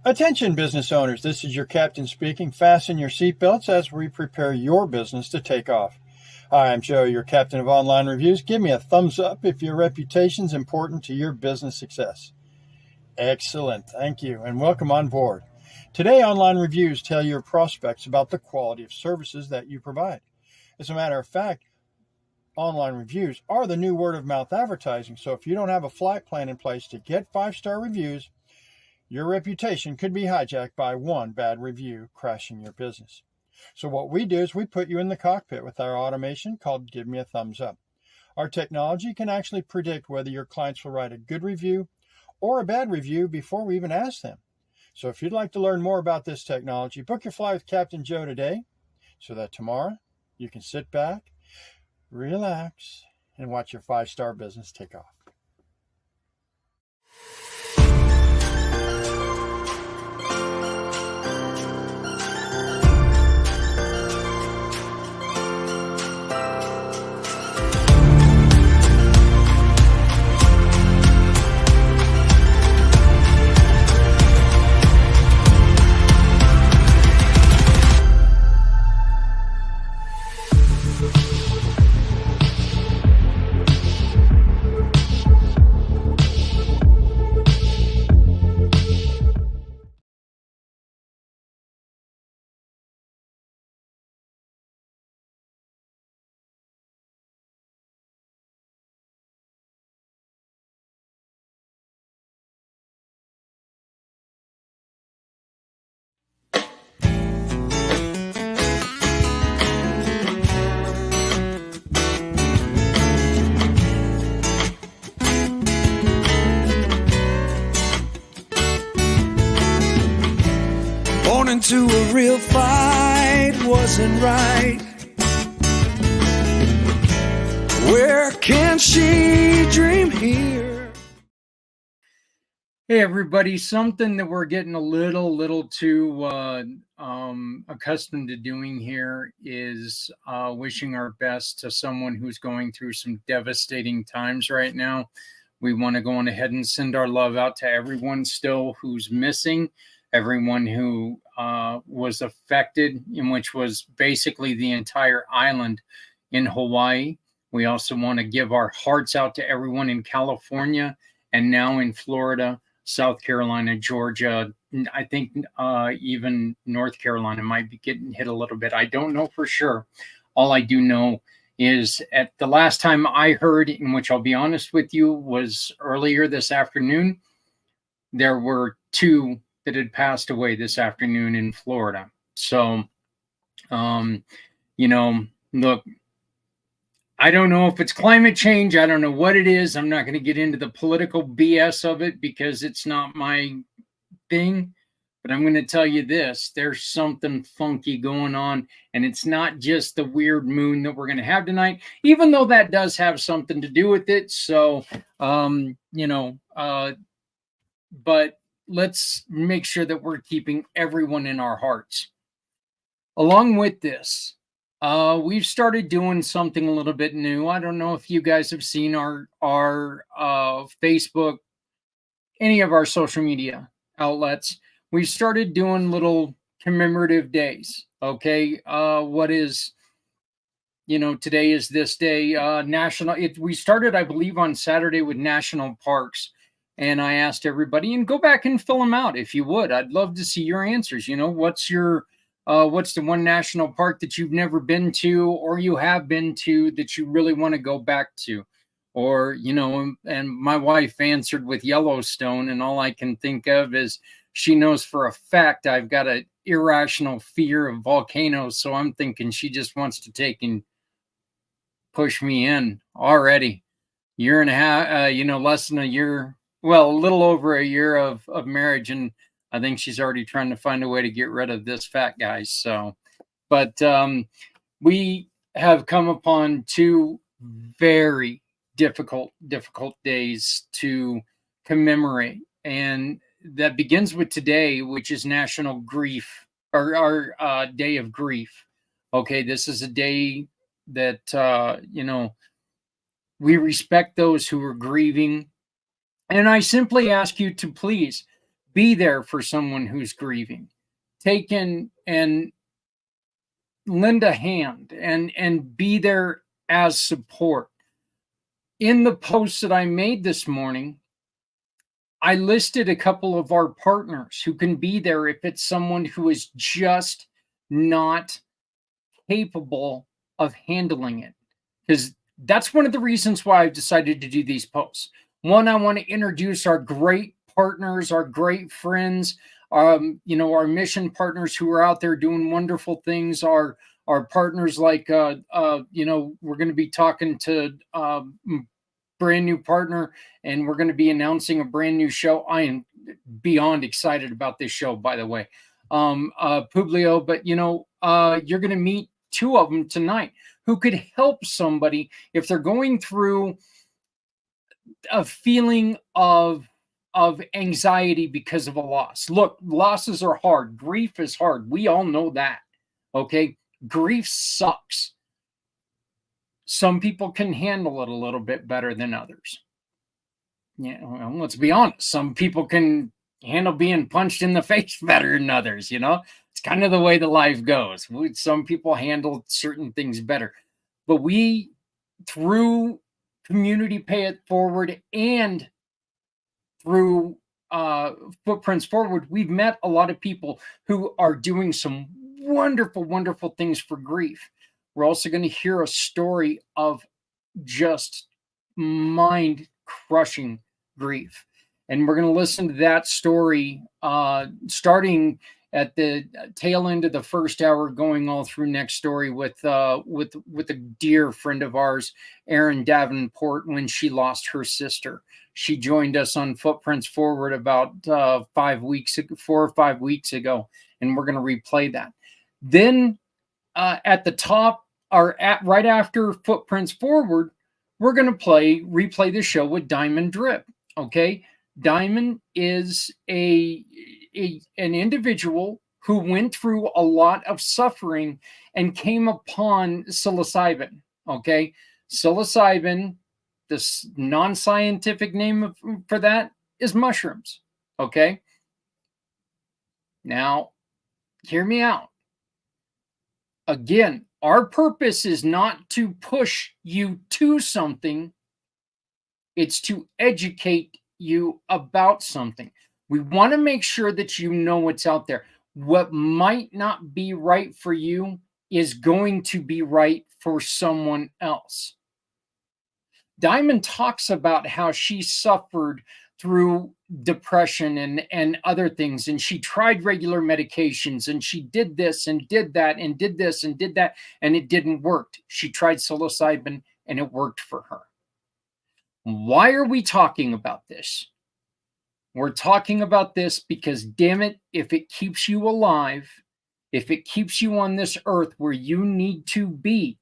Attention business owners, this is your captain speaking. Fasten your seatbelts as we prepare your business to take off. Hi, I'm Joe, your captain of online reviews. Give me a thumbs up if your reputation is important to your business success. Excellent, thank you, and welcome on board. Today, online reviews tell your prospects about the quality of services that you provide. As a matter of fact, online reviews are the new word-of-mouth advertising, so if you don't have a flight plan in place to get 5-star reviews, your reputation could be hijacked by one bad review, crashing your business. So what we do is we put you in the cockpit with our automation called Give Me a Thumbs Up. Our technology can actually predict whether your clients will write a good review or a bad review before we even ask them. So if you'd like to learn more about this technology, book your flight with Captain Joe today so that tomorrow you can sit back, relax, and watch your 5-star business take off. Born into a real fight wasn't right. Where can she dream here? Hey everybody, something that we're getting a little too accustomed to doing here is wishing our best to someone who's going through some devastating times right now. We want to go on ahead and send our love out to everyone still who's missing, everyone who was affected, in which was basically the entire island in Hawaii. We also want to give our hearts out to everyone in California and now in Florida, South Carolina, Georgia. I think even North Carolina might be getting hit a little bit. I don't know for sure. All I do know is at the last time I heard, in which I'll be honest with you, was earlier this afternoon, there were 2 that had passed away this afternoon in Florida. So, look, I don't know if it's climate change. I don't know what it is. I'm not going to get into the political BS of it because it's not my thing. But I'm going to tell you this, there's something funky going on. And it's not just the weird moon that we're going to have tonight, even though that does have something to do with it. So, but let's make sure that we're keeping everyone in our hearts. Along with this, we've started doing something a little bit new. I don't know if you guys have seen our Facebook, any of our social media outlets. We've started doing little commemorative days. Okay, what is, today is this day, we started, I believe, on Saturday with national parks. And I asked everybody, and go back and fill them out if you would. I'd love to see your answers. What's the one national park that you've never been to or you have been to that you really want to go back to? Or, and my wife answered with Yellowstone, and all I can think of is she knows for a fact I've got an irrational fear of volcanoes. So I'm thinking she just wants to take and push me in already. Year and a half, less than a year. Well, a little over a year of marriage, and I think she's already trying to find a way to get rid of this fat guy. So, but we have come upon 2 very difficult days to commemorate, and that begins with today, which is National Grief, or our Day of Grief. Okay, this is a day that we respect those who are grieving. And I simply ask you to please Be there for someone who's grieving. Take in and lend a hand and be there as support. In the post that I made this morning, I listed a couple of our partners who can be there if it's someone who is just not capable of handling it. Because that's one of the reasons why I've decided to do these posts. One, I want to introduce our great partners, our great friends, our mission partners who are out there doing wonderful things. Our partners like, we're going to be talking to brand new partner, and we're going to be announcing a brand new show. I am beyond excited about this show, by the way. Publio, but you're going to meet two of them tonight who could help somebody if they're going through a feeling of anxiety because of a loss. Look, losses are hard. Grief is hard. We all know that. Okay. Grief sucks. Some people can handle it a little bit better than others. Yeah, well, let's be honest. Some people can handle being punched in the face better than others. It's kind of the way the life goes. Some people handle certain things better, but we, through Community Pay It Forward and through Footprints Forward, we've met a lot of people who are doing some wonderful, wonderful things for grief. We're also going to hear a story of just mind-crushing grief. And we're going to listen to that story starting at the tail end of the first hour, going all through next story with a dear friend of ours, Erin Davenport, when she lost her sister. She joined us on Footprints Forward about 4 or 5 weeks ago, and we're going to replay that. Then at the top, or right after Footprints Forward, we're going to replay the show with Diamond Drip. Okay, Diamond is an individual who went through a lot of suffering and came upon psilocybin. Okay, psilocybin, this non-scientific name for that is mushrooms. Okay, now hear me out. Again, our purpose is not to push you to something. It's to educate you about something. We want to make sure that you know what's out there. What might not be right for you is going to be right for someone else. Diamond talks about how she suffered through depression and other things, and she tried regular medications, and she did this and did that and did this and did that, and it didn't work. She tried psilocybin and it worked for her. Why are we talking about this? We're talking about this because, damn it, if it keeps you alive, if it keeps you on this earth where you need to be,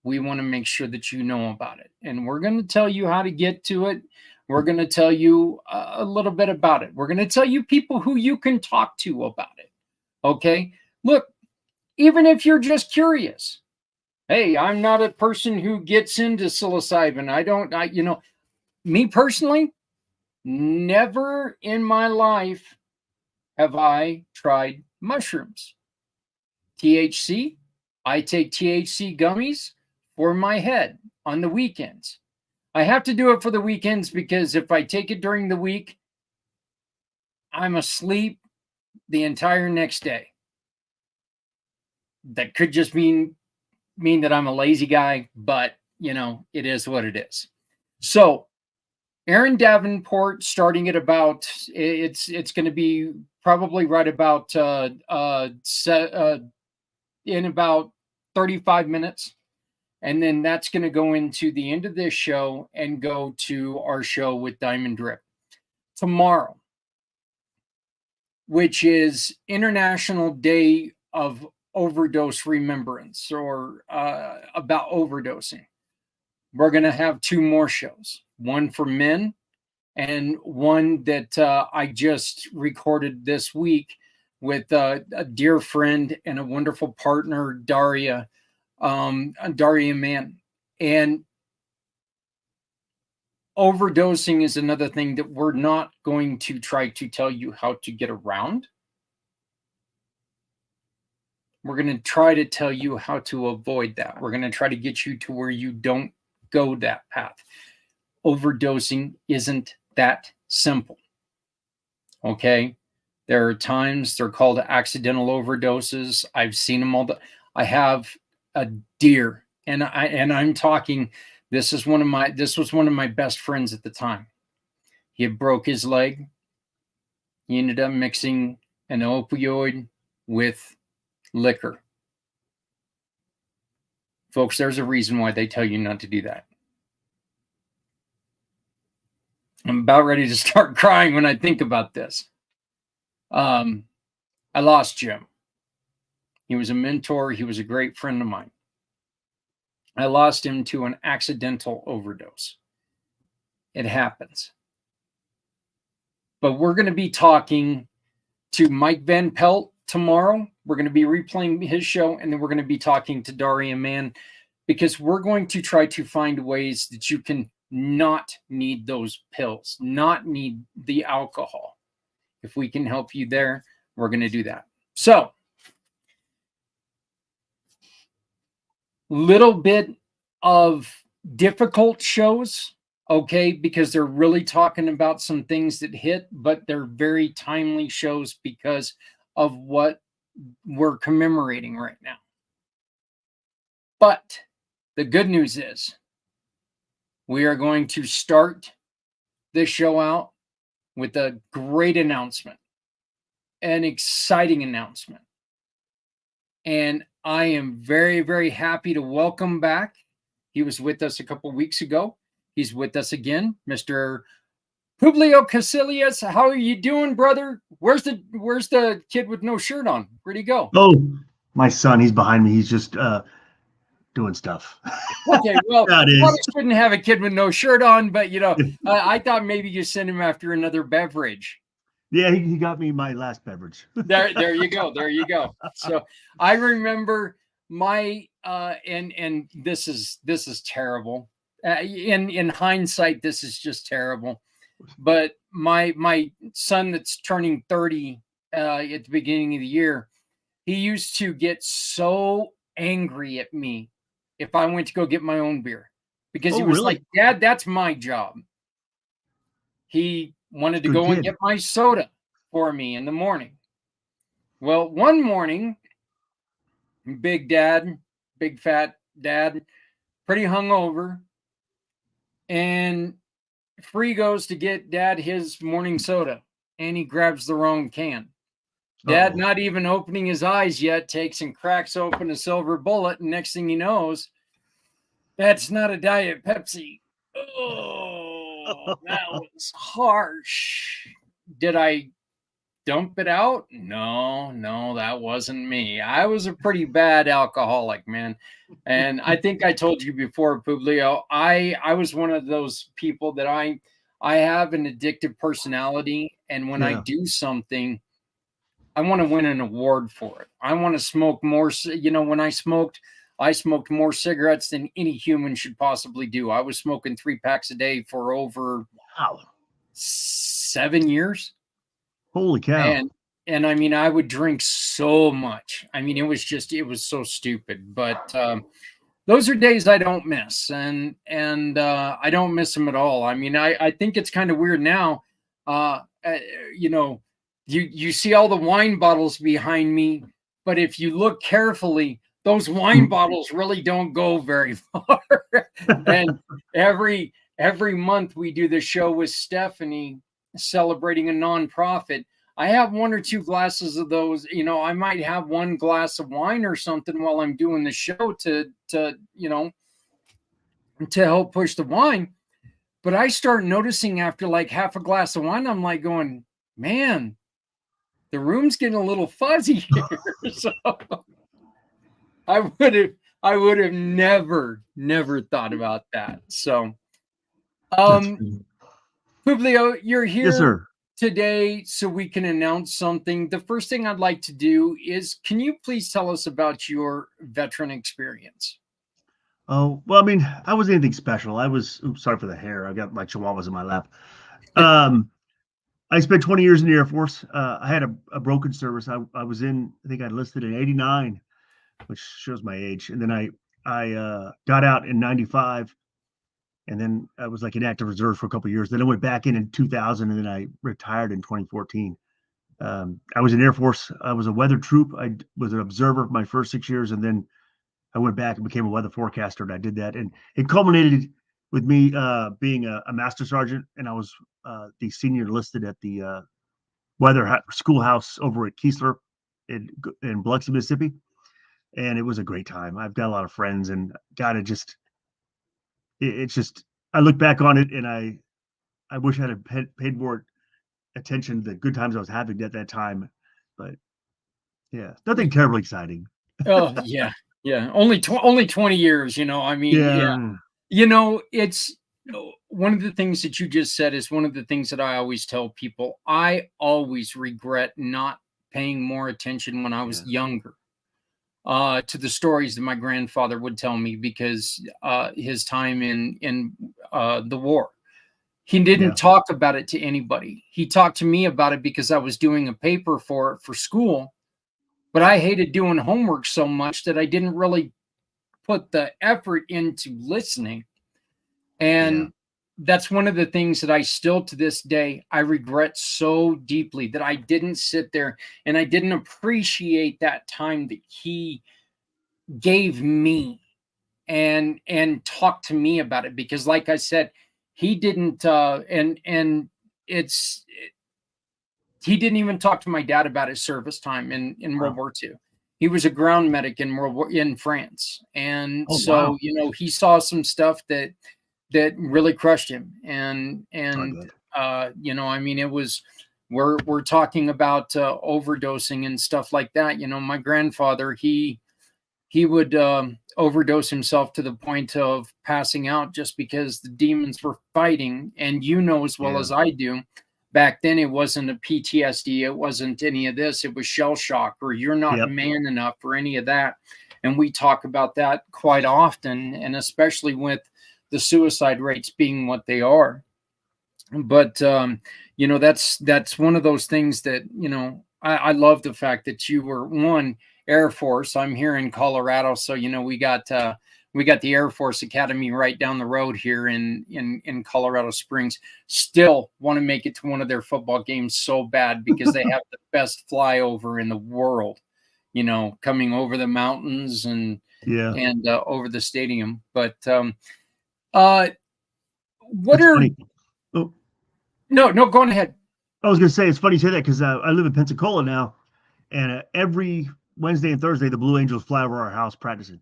we want to make sure that you know about it. And we're going to tell you how to get to it. We're going to tell you a little bit about it. We're going to tell you people who you can talk to about it. Okay? Look, even if you're just curious, hey, I'm not a person who gets into psilocybin. Me personally, never in my life have I tried mushrooms. THC, I take THC gummies for my head on the weekends. I have to do it for the weekends because if I take it during the week, I'm asleep the entire next day. That could just mean that I'm a lazy guy, but it is what it is. So Erin Davenport, starting at about, it's going to be probably right about in about 35 minutes. And then that's going to go into the end of this show and go to our show with Diamond Drip tomorrow, which is International Day of Overdose Remembrance, or about overdosing. We're going to have 2 more shows, one for men and one that I just recorded this week with a dear friend and a wonderful partner, Daria Mann. And overdosing is another thing that we're not going to try to tell you how to get around. We're going to try to tell you how to avoid that. We're going to try to get you to where you don't go that path. Overdosing isn't that simple. Okay? There are times they're called accidental overdoses. I've seen them all. I have a dear, and I'm talking. This was one of my best friends at the time. He had broke his leg. He ended up mixing an opioid with liquor. Folks, there's a reason why they tell you not to do that. I'm about ready to start crying when I think about this. I lost Jim. He was a mentor. He was a great friend of mine. I lost him to an accidental overdose. It happens. But we're going to be talking to Mike Van Pelt tomorrow. We're going to be replaying his show, and then we're going to be talking to Daria Mann, because we're going to try to find ways that you can not need those pills, not need the alcohol. If we can help you there, we're going to do that. So, little bit of difficult shows, okay, because they're really talking about some things that hit, but they're very timely shows because of what we're commemorating right now. But the good news is we are going to start this show out with a great announcement, an exciting announcement. And I am very, very happy to welcome back. He was with us a couple weeks ago. He's with us again, Mr. Publio Casillas. How are you doing, brother? Where's the kid with no shirt on? Where'd he go? Oh, my son, he's behind me. He's just doing stuff. Okay, well, That you is. probably shouldn't have a kid with no shirt on, but I thought maybe you sent him after another beverage. Yeah, he got me my last beverage. There you go. There you go. So I remember my and this is terrible. In hindsight, this is just terrible. But my son that's turning 30 at the beginning of the year, he used to get so angry at me if I went to go get my own beer, because he was really? like, "Dad, that's my job." He wanted to Good go and kid. get my soda for me in the morning. Well, one morning, big fat dad, pretty hungover, and Free goes to get Dad his morning soda, and he grabs the wrong can. Dad, not even opening his eyes yet, takes and cracks open a silver bullet, and next thing he knows, that's not a Diet Pepsi. Oh, that was harsh. Did I dump it out? No, that wasn't me. I was a pretty bad alcoholic, man. And I think I told you before, Publio, I was one of those people that I have an addictive personality. And when I do something, I want to win an award for it. I want to smoke more. When I smoked more cigarettes than any human should possibly do. I was smoking 3 packs a day for over 7 years. Holy cow. And I mean, I would drink so much. I mean, it was so stupid. But those are days I don't miss. And I don't miss them at all. I mean, I think it's kind of weird now. You see all the wine bottles behind me, but if you look carefully, those wine bottles really don't go very far. And every month we do the show with Stephanie celebrating a nonprofit. I have 1 or 2 glasses of those. I might have 1 glass of wine or something while I'm doing the show to help push the wine. But I start noticing after like half a glass of wine, I'm like going, man, the room's getting a little fuzzy here. So I would have never thought about that. So, Publio, you're here. Yes, sir. Today so we can announce something. The first thing I'd like to do is, can you please tell us about your veteran experience? Oh, well, I mean, I wasn't anything special. Oops, sorry for the hair. I got my chihuahuas in my lap. Um, I spent 20 years in the Air Force. I had a broken service. I was in, I think I enlisted in 89, which shows my age. And then I got out in 95. And then I was like in active reserve for a couple of years. Then I went back in 2000, and then I retired in 2014. I was in Air Force. I was a weather troop. I was an observer for my first 6 years, and then I went back and became a weather forecaster, and I did that. And it culminated with me being a master sergeant, and I was the senior enlisted at the schoolhouse over at Keesler in Biloxi, Mississippi. And it was a great time. I've got a lot of friends, and God, it's just, I look back on it, and I wish I had paid more attention to the good times I was having at that time. But yeah, nothing terribly exciting. Oh yeah, yeah. Only 20 years. I mean, yeah. Yeah. It's one of the things that you just said is one of the things that I always tell people. I always regret not paying more attention when I was younger to the stories that my grandfather would tell me, because his time in the war. He didn't talk about it to anybody. He talked to me about it because I was doing a paper for school, but I hated doing homework so much that I didn't really put the effort into listening. And that's one of the things that I still, to this day, I regret so deeply, that I didn't sit there and I didn't appreciate that time that he gave me and talk to me about it. Because like I said, he didn't he didn't even talk to my dad about his service time in World War II. He was a ground medic in France. And he saw some stuff that really crushed him. And I mean, it was, we're talking about overdosing and stuff like that. My grandfather, he would overdose himself to the point of passing out, just because the demons were fighting. And as well as I do, back then it wasn't a PTSD, it wasn't any of this, it was shell shock, or you're not man enough, or any of that. And we talk about that quite often, and especially with the suicide rates being what they are. But that's one of those things that I love the fact that you were one Air Force. I'm here in Colorado, so we got the Air Force Academy right down the road here in Colorado Springs. Still want to make it to one of their football games so bad, because they have the best flyover in the world, coming over the mountains and over the stadium. But what are funny. Oh. No, go on ahead. I was going to say, it's funny you say that, because I live in Pensacola now, and every Wednesday and Thursday, the Blue Angels fly over our house practicing.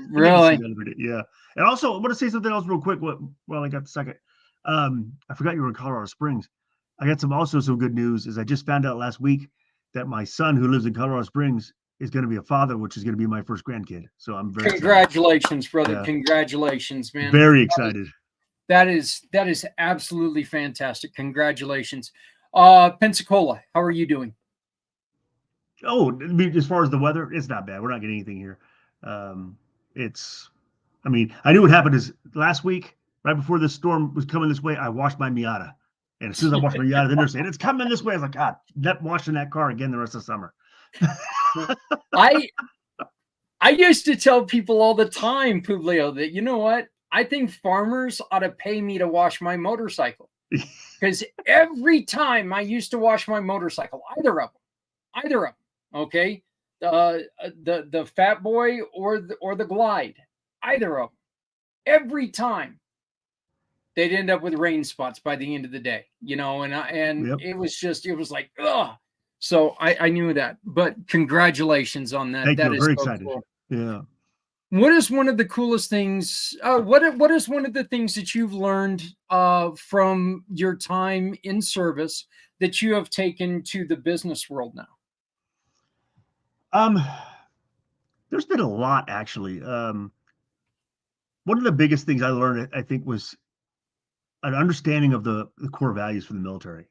Really? Yeah. And also, I want to say something else real quick while I got the second. I forgot you were in Colorado Springs. I got some good news. Is I just found out last week that my son, who lives in Colorado Springs, is going to be a father, which is going to be my first grandkid. So I'm very Congratulations, excited. Brother. Yeah. Congratulations, man. Very excited. That is absolutely fantastic. Congratulations. Pensacola, how are you doing? Oh, as far as the weather, it's not bad. We're not getting anything here. I knew what happened is last week, right before this storm was coming this way, I washed my Miata. And as soon as I washed my Miata, then they're saying, it's coming this way. I was like, God, not washing that car again the rest of the summer. I used to tell people all the time, Publio, that, you know what? I think farmers ought to pay me to wash my motorcycle. Because every time I used to wash my motorcycle, either of them, okay, the Fat Boy or the Glide, either of them, every time they'd end up with rain spots by the end of the day, and it was like, ugh. So I knew that. But congratulations on that. Thank you. That is very so excited. cool. Yeah. What is one of the coolest things? What is one of the things that you've learned from your time in service that you have taken to the business world now? There's been a lot, actually. One of the biggest things I learned, I think, was an understanding of the core values for the military.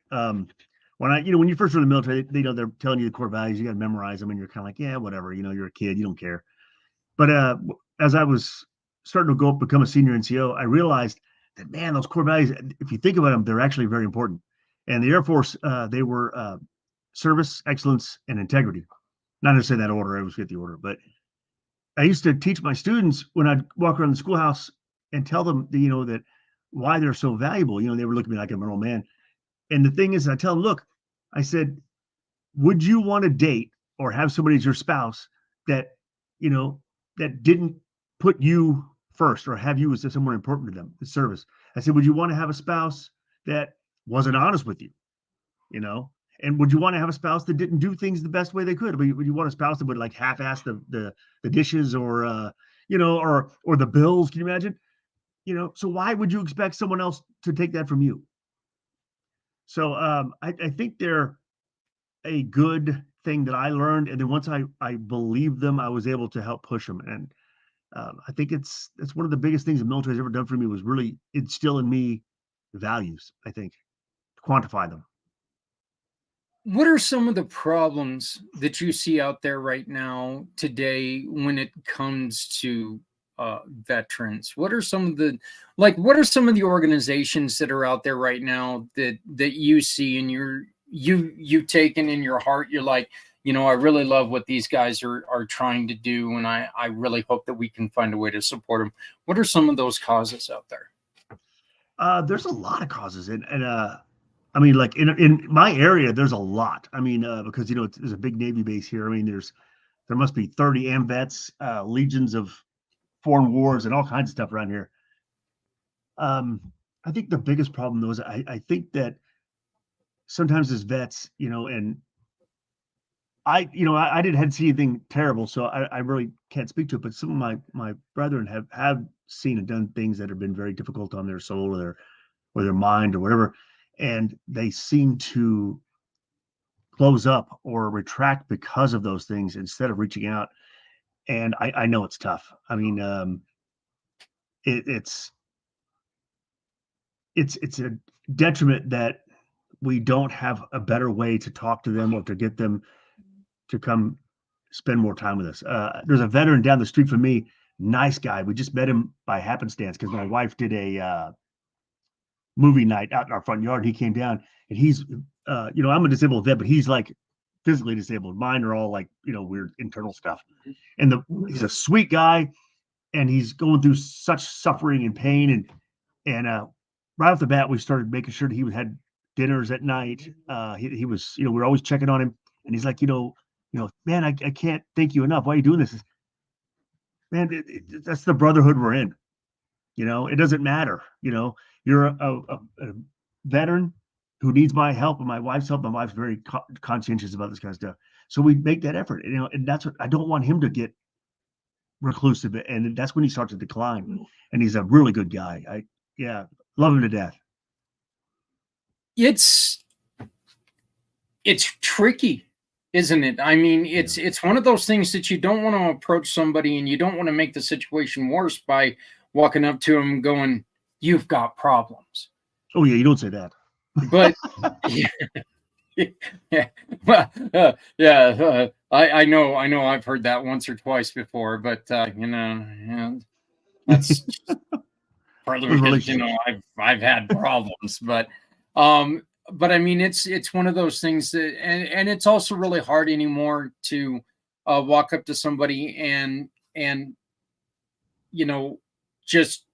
When you first join the military, they're telling you the core values, you got to memorize them, and you're kind of like, yeah, whatever, you're a kid, you don't care. But as I was starting to go up, become a senior NCO, I realized that, man, those core values, if you think about them, they're actually very important. And the Air Force, they were service, excellence, and integrity. Not necessarily that order, I always get the order, but I used to teach my students when I'd walk around the schoolhouse and tell them, that why they're so valuable. They were looking at me like I'm an old man. And the thing is, I tell them, look, I said, would you want to date or have somebody as your spouse that, that didn't put you first or have you as someone important to them, the service? I said, would you want to have a spouse that wasn't honest with you, And would you want to have a spouse that didn't do things the best way they could? Would you want a spouse that would like half-ass the dishes or, or the bills? Can you imagine? So why would you expect someone else to take that from you? So I think they're a good thing that I learned. And then once I believed them, I was able to help push them. And I think it's one of the biggest things the military has ever done for me was really instill in me values, I think, to quantify them. What are some of the problems that you see out there right now today when it comes to veterans? What are some of the organizations that are out there right now that you see and you taken in your heart? You're like, I really love what these guys are trying to do, and I really hope that we can find a way to support them. What are some of those causes out there? There's a lot of causes, and I mean, like in my area, there's a lot. I mean, because there's a big Navy base here. I mean, there must be 30 AMVETs, legions of foreign wars, and all kinds of stuff around here. I think the biggest problem though is I think that sometimes as vets, and I hadn't seen anything terrible, so I really can't speak to it. But some of my brethren have seen and done things that have been very difficult on their soul or their mind or whatever. And they seem to close up or retract because of those things instead of reaching out. And I know it's tough. I mean, it's a detriment that we don't have a better way to talk to them or to get them to come spend more time with us. There's a veteran down the street from me, nice guy. We just met him by happenstance because my wife did a movie night out in our front yard. He came down and he's, I'm a disabled vet, but he's like physically disabled. Mine are all like, weird internal stuff. And he's a sweet guy and he's going through such suffering and pain. And right off the bat, we started making sure that he had dinners at night. He was, we were always checking on him. And he's like, man, I can't thank you enough. Why are you doing this? Man, that's the brotherhood we're in. It doesn't matter. You're a veteran who needs my help and my wife's help. My wife's very conscientious about this kind of stuff. So we make that effort, and that's what I don't want him to get reclusive. And that's when he starts to decline. And he's a really good guy. Love him to death. It's tricky, isn't it? I mean, it's one of those things that you don't want to approach somebody and you don't want to make the situation worse by walking up to them going, "You've got problems." Oh yeah, you don't say that. But I know I've heard that once or twice before, but that's partly because I've had problems, but I mean it's one of those things that and it's also really hard anymore to walk up to somebody and just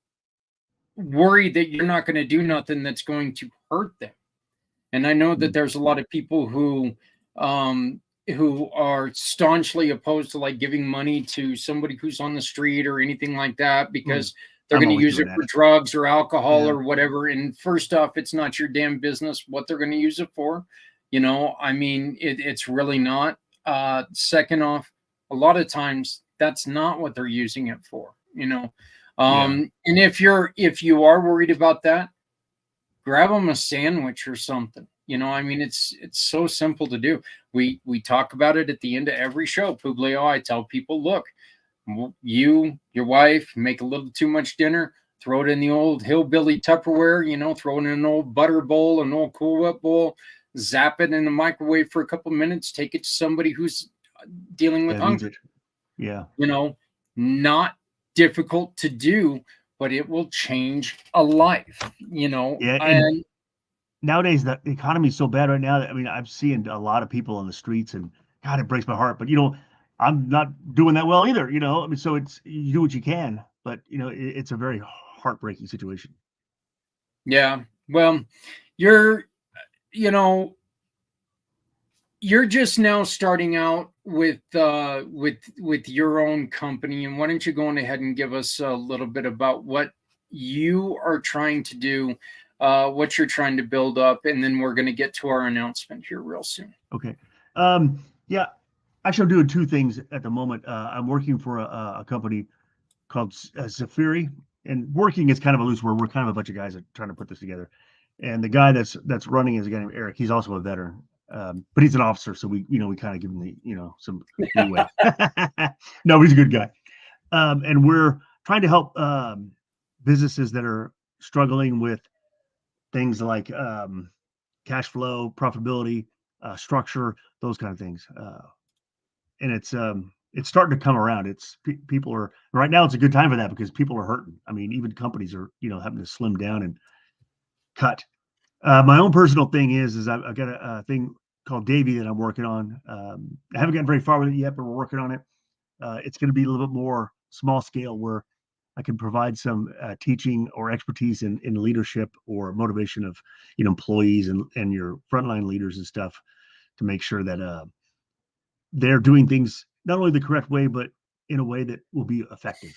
worry that you're not going to do nothing that's going to hurt them. And I know that there's a lot of people who are staunchly opposed to like giving money to somebody who's on the street or anything like that because they're going to use it for drugs or alcohol or whatever. And first off, it's not your damn business what they're going to use it for. I mean, it's really not. Second off, a lot of times that's not what they're using it for, And if you are worried about that, grab them a sandwich or something. I mean, it's so simple to do. We talk about it at the end of every show. Publio, I tell people, look, you, your wife, make a little too much dinner, throw it in the old hillbilly Tupperware, throw it in an old butter bowl, an old Cool Whip bowl, zap it in the microwave for a couple of minutes, take it to somebody who's dealing with hunger. Yeah. Not difficult to do, but it will change a life, Yeah, and nowadays the economy is so bad right now that, I mean, I'm seeing a lot of people on the streets, and God, it breaks my heart. But I'm not doing that well either. I mean, so it's, you do what you can, but it's a very heartbreaking situation. yeah, well, you're, you know, you're just now starting out with your own company, and why don't you go on ahead and give us a little bit about what you are trying to do, what you're trying to build up, and then we're going to get to our announcement here real soon. Okay. Yeah, actually, I'm doing two things at the moment. I'm working for a company called Zafiri, and working is kind of a loose word. We're kind of a bunch of guys that are trying to put this together. And the guy that's running is a guy named Eric. He's also a veteran, but he's an officer, so we kind of give him some leeway. No, he's a good guy. And we're trying to help businesses that are struggling with things like cash flow, profitability, structure, those kind of things. And it's starting to come around. People are right now. It's a good time for that because people are hurting. I mean, even companies are having to slim down and cut. My own personal thing is I've got a thing called Davy that I'm working on. I haven't gotten very far with it yet, but we're working on it. It's going to be a little bit more small scale, where I can provide some teaching or expertise in leadership or motivation of employees and your frontline leaders and stuff, to make sure that they're doing things not only the correct way, but in a way that will be effective.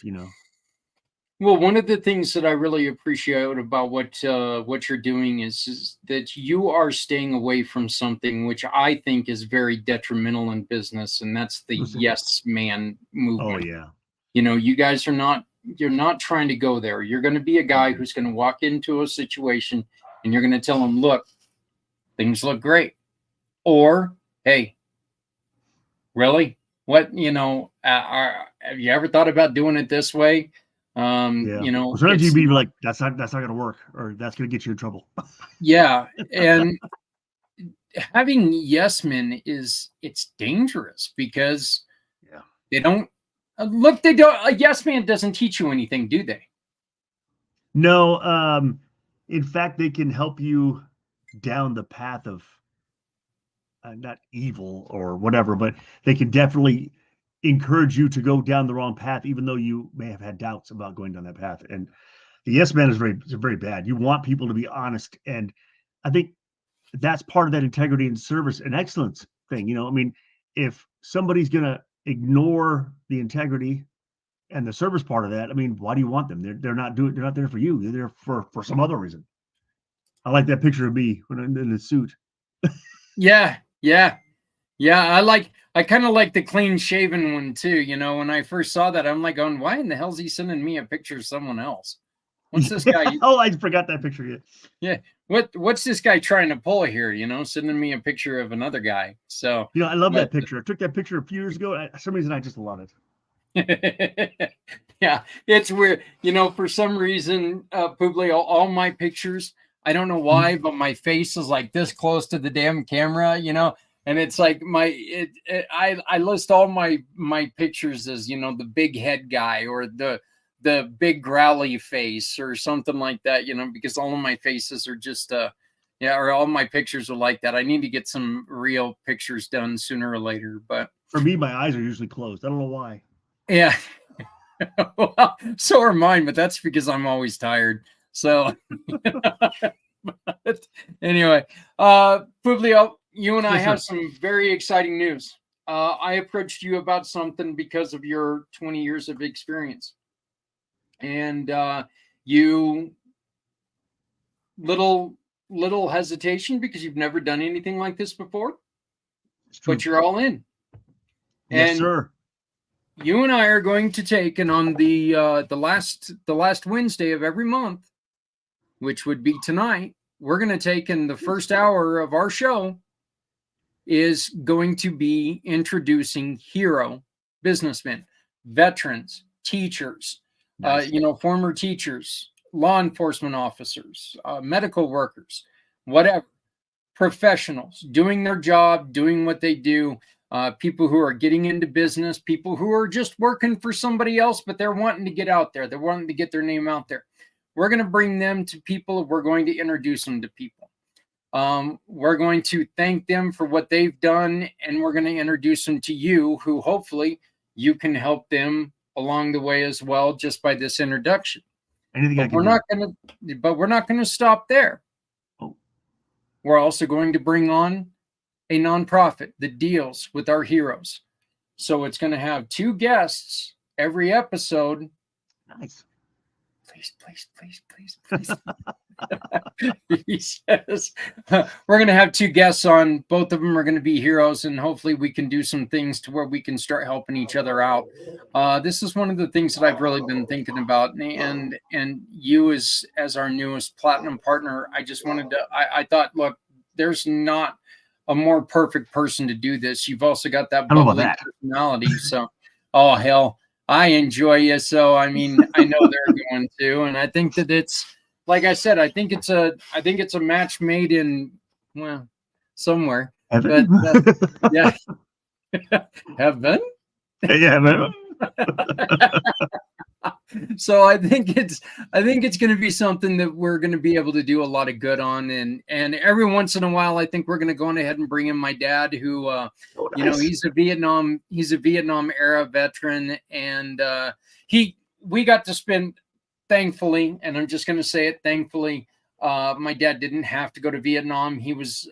Well, one of the things that I really appreciate about what you're doing is that you are staying away from something which I think is very detrimental in business, and that's the yes man movement. Oh yeah. You guys you're not trying to go there. You're going to be a guy who's going to walk into a situation and you're going to tell them, look, things look great. Or, hey, really? What, have you ever thought about doing it this way? Yeah. Well, sometimes you'd be like, that's not going to work, or that's going to get you in trouble. Yeah. And having yes men it's dangerous, because they don't look, they don't, a yes man doesn't teach you anything, do they? No. In fact, they can help you down the path of not evil or whatever, but they can definitely encourage you to go down the wrong path, even though you may have had doubts about going down that path. And the yes man is very bad. You want people to be honest, and I think that's part of that integrity and service and excellence thing. I mean, if somebody's going to ignore the integrity and the service part of that, I mean, why do you want them? They're not there for you. They're there for some other reason. I like that picture of me when I'm in the suit. Yeah. I kind of like the clean shaven one too. When I first saw that, I'm like, going, why in the hell is he sending me a picture of someone else? What's this guy? Oh, I forgot that picture yet. Yeah. What's this guy trying to pull here? Sending me a picture of another guy. So, I love that picture. I took that picture a few years ago. For some reason, I just love it. Yeah, it's weird. For some reason, Publio, all my pictures, I don't know why, but my face is like this close to the damn camera, and it's like I list all my pictures as, the big head guy, or the big growly face, or something like that, because all of my faces are just or all my pictures are like that. I need to get some real pictures done sooner or later. But for me, my eyes are usually closed. I don't know why. Yeah. Well, so are mine, but that's because I'm always tired. So but anyway, Publio, you and I have some very exciting news. I approached you about something because of your 20 years of experience. And you little hesitation because you've never done anything like this before, but you're all in. Yes, sir. You and I are going to take, and on the last Wednesday of every month, which would be tonight, we're going to take, in the first hour of our show, is going to be introducing hero businessmen, veterans, teachers, nice. Former teachers, law enforcement officers, medical workers, whatever, professionals doing their job, doing what they do, people who are getting into business, people who are just working for somebody else, but they're wanting to get out there. They're wanting to get their name out there. We're going to bring them to people. We're going to introduce them to people. We're going to thank them for what they've done, and we're going to introduce them to you, who hopefully you can help them along the way as well, just by this introduction. Anything I But can we're do. not going to. But we're not going to stop there. Oh. We're also going to bring on a nonprofit that deals with our heroes. So it's going to have 2 guests every episode. Nice. Please. He says, we're going to have 2 guests on. Both of them are going to be heroes, and hopefully we can do some things to where we can start helping each other out. This is one of the things that I've really been thinking about, and you as our newest platinum partner, I just wanted to, I thought, look, there's not a more perfect person to do this. You've also got that bubbly personality. So, oh hell, I enjoy you. So, I mean, I know they're going to, and I think that it's, like I said, I think it's a match made in, well, somewhere. Heaven? But, yeah, heaven. Yeah, man. So I think it's going to be something that we're going to be able to do a lot of good on, and every once in a while, I think we're going to go on ahead and bring in my dad, who, you know, he's a Vietnam era veteran, and we got to spend, thankfully, and I'm just going to say it, thankfully, my dad didn't have to go to Vietnam. He was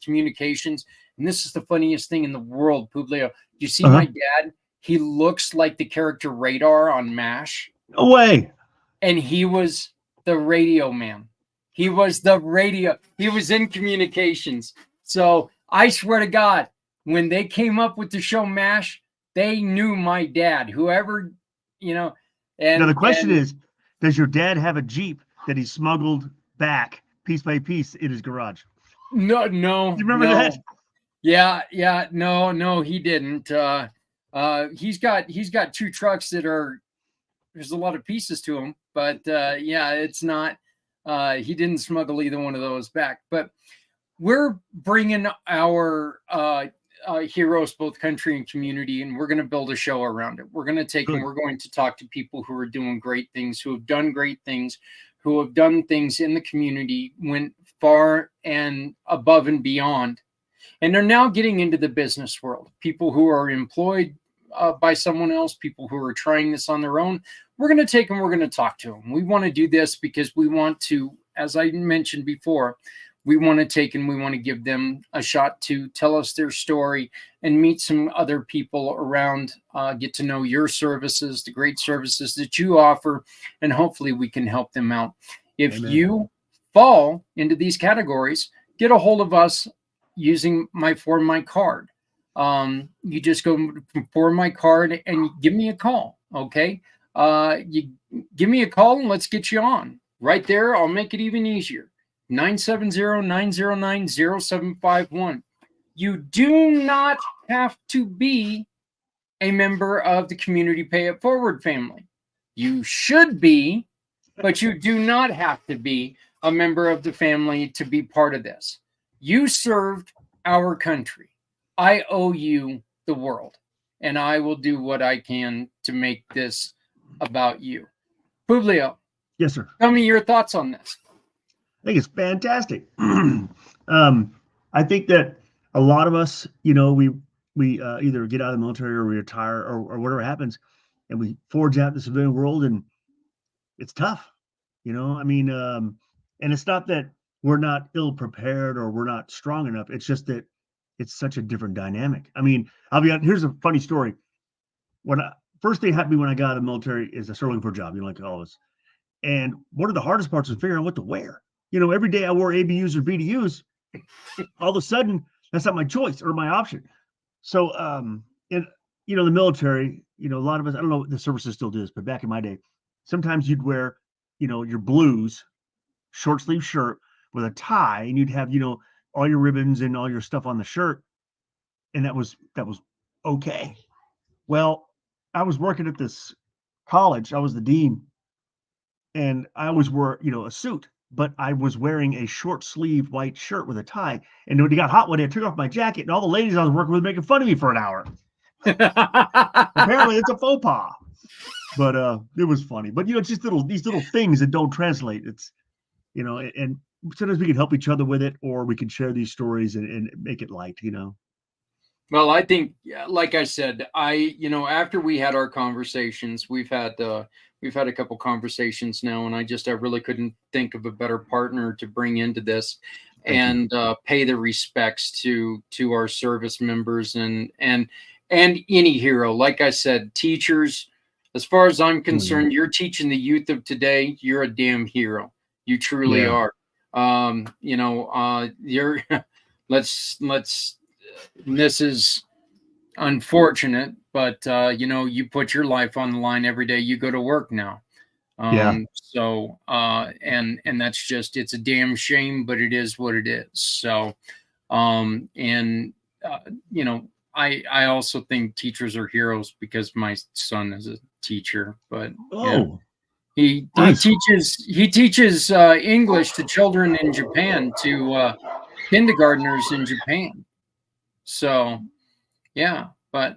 communications, and this is the funniest thing in the world, Publio. You see my dad? He looks like the character Radar on MASH. No way. And he was the radio man. He was the radio. He was in communications. So I swear to God, when they came up with the show MASH, they knew my dad. Whoever, you know. And now the question is, does your dad have a Jeep that he smuggled back piece by piece in his garage? No. You remember that? Yeah. No, he didn't. He's got 2 trucks that are, there's a lot of pieces to them, but yeah, it's not, he didn't smuggle either one of those back. But we're bringing our heroes, both country and community, and we're going to build a show around it. We're going to take and we're going to talk to people who are doing great things, who have done great things, who have done things in the community, went far and above and beyond. And they're now getting into the business world. People who are employed by someone else, people who are trying this on their own. We're going to take them, we're going to talk to them. We want to do this because we want to, as I mentioned before, we want to take and we want to give them a shot to tell us their story and meet some other people around, get to know your services, the great services that you offer, and hopefully we can help them out. If you fall into these categories, get a hold of us using my card. You just go for my card and give me a call. Okay. You give me a call and let's get you on right there. I'll make it even easier. 970-909-0751. You do not have to be a member of the Community Pay It Forward family. You should be, but you do not have to be a member of the family to be part of this. You served our country. I owe you the world, and I will do what I can to make this about you. Publio. Yes, sir. Tell me your thoughts on this. I think it's fantastic. I think that a lot of us, you know, we either get out of the military or we retire or whatever happens, and we forge out the civilian world, and it's tough, you know. I mean, and it's not that we're not ill prepared or we're not strong enough. It's just that it's such a different dynamic. I mean, I'll be honest, here's a funny story. First thing happened to me when I got out of the military is I started looking for a job, you know, like all of us. And one of the hardest parts was figuring out what to wear. You know, every day I wore ABUs or BDUs. All of a sudden, that's not my choice or my option. So, in you know, the military, you know, a lot of us, I don't know if the services still do this, but back in my day, sometimes you'd wear, you know, your blues, short sleeve shirt with a tie, and you'd have, you know, all your ribbons and all your stuff on the shirt. And that was okay. Well, I was working at this college. I was the dean, and I always wore, you know, a suit. but I was wearing a short sleeve white shirt with a tie. And when it got hot one day, I took off my jacket, and all the ladies I was working with making fun of me for an hour. Apparently, it's a faux pas. But it was funny. But it's just these little things that don't translate. It's and sometimes we can help each other with it, or we can share these stories and make it light. Well, I think, like I said, after we had our conversations, we've had a couple conversations now, and I really couldn't think of a better partner to bring into this and pay the respects to our service members and any hero. Like I said, teachers, as far as I'm concerned, you're teaching the youth of today. You're a damn hero. You truly are. You're this is unfortunate, but you put your life on the line every day you go to work now. So and that's just, it's a damn shame, but it is what it is. So I also think teachers are heroes because my son is a teacher, but he teaches English to children in Japan, to kindergartners in Japan. So but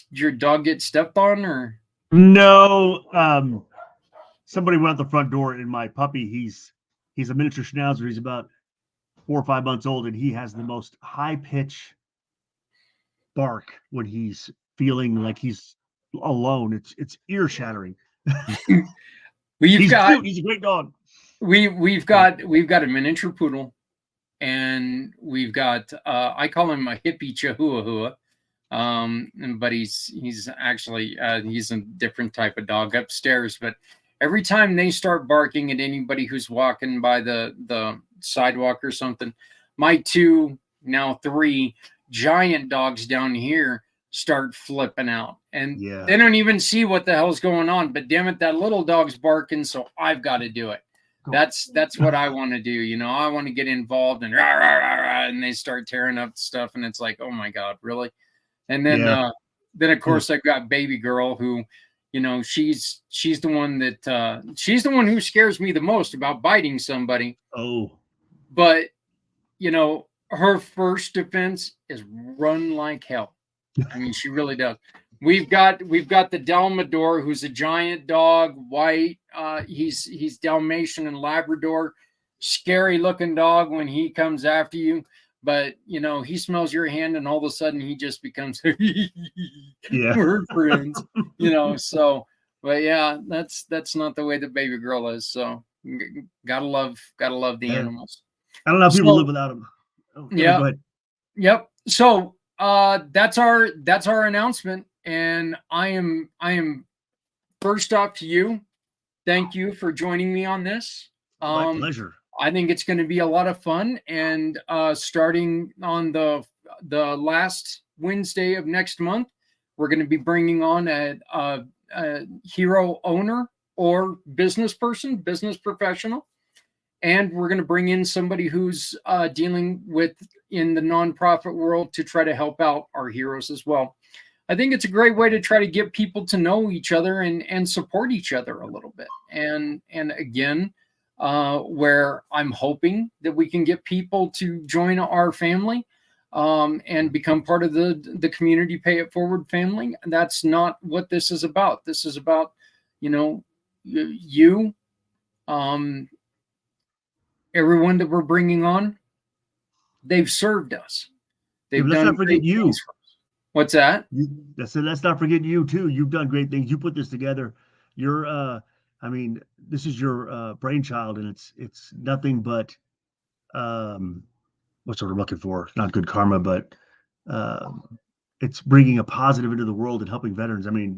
your dog get stepped on, or no? Somebody went out the front door, and my puppy, he's a miniature schnauzer. He's about 4 or 5 months old, and he has the most high pitch bark when he's feeling like he's alone. It's ear shattering. He's cute. He's a great dog. We've got a miniature poodle, and we've got I call him a hippie chihuahua, but he's actually he's a different type of dog upstairs. But every time they start barking at anybody who's walking by the sidewalk or something, my 2, now 3 giant dogs down here start flipping out, and they don't even see what the hell's going on. But damn it, that little dog's barking, so I've got to do it. That's what I want to do. I want to get involved, and rah, rah, rah, rah, and they start tearing up stuff, and it's like, oh my God, really? And then of course I've got baby girl who, she's the one that she's the one who scares me the most about biting somebody. But her first defense is run like hell. I mean, she really does. We've got the Dalmador, who's a giant dog, white. He's Dalmatian and Labrador, scary looking dog when he comes after you. But he smells your hand, and all of a sudden he just becomes we're friends. So, but that's not the way the baby girl is. So gotta love the animals. I don't know if people live without them. Yep. So that's our announcement. And I am first off to you. Thank you for joining me on this. My pleasure. I think it's going to be a lot of fun. And starting on the last Wednesday of next month, we're going to be bringing on a hero owner or business person, business professional. And we're going to bring in somebody who's dealing with in the nonprofit world to try to help out our heroes as well. I think it's a great way to try to get people to know each other and support each other a little bit. And again, where I'm hoping that we can get people to join our family and become part of the community Pay It Forward family. And that's not what this is about. This is about, everyone that we're bringing on, they've served us. Let's not forget you. What's that? Let's not forget you too. You've done great things. You put this together. You're, this is your brainchild, and it's nothing but, what's what I'm looking for? Not good karma, but it's bringing a positive into the world and helping veterans. I mean,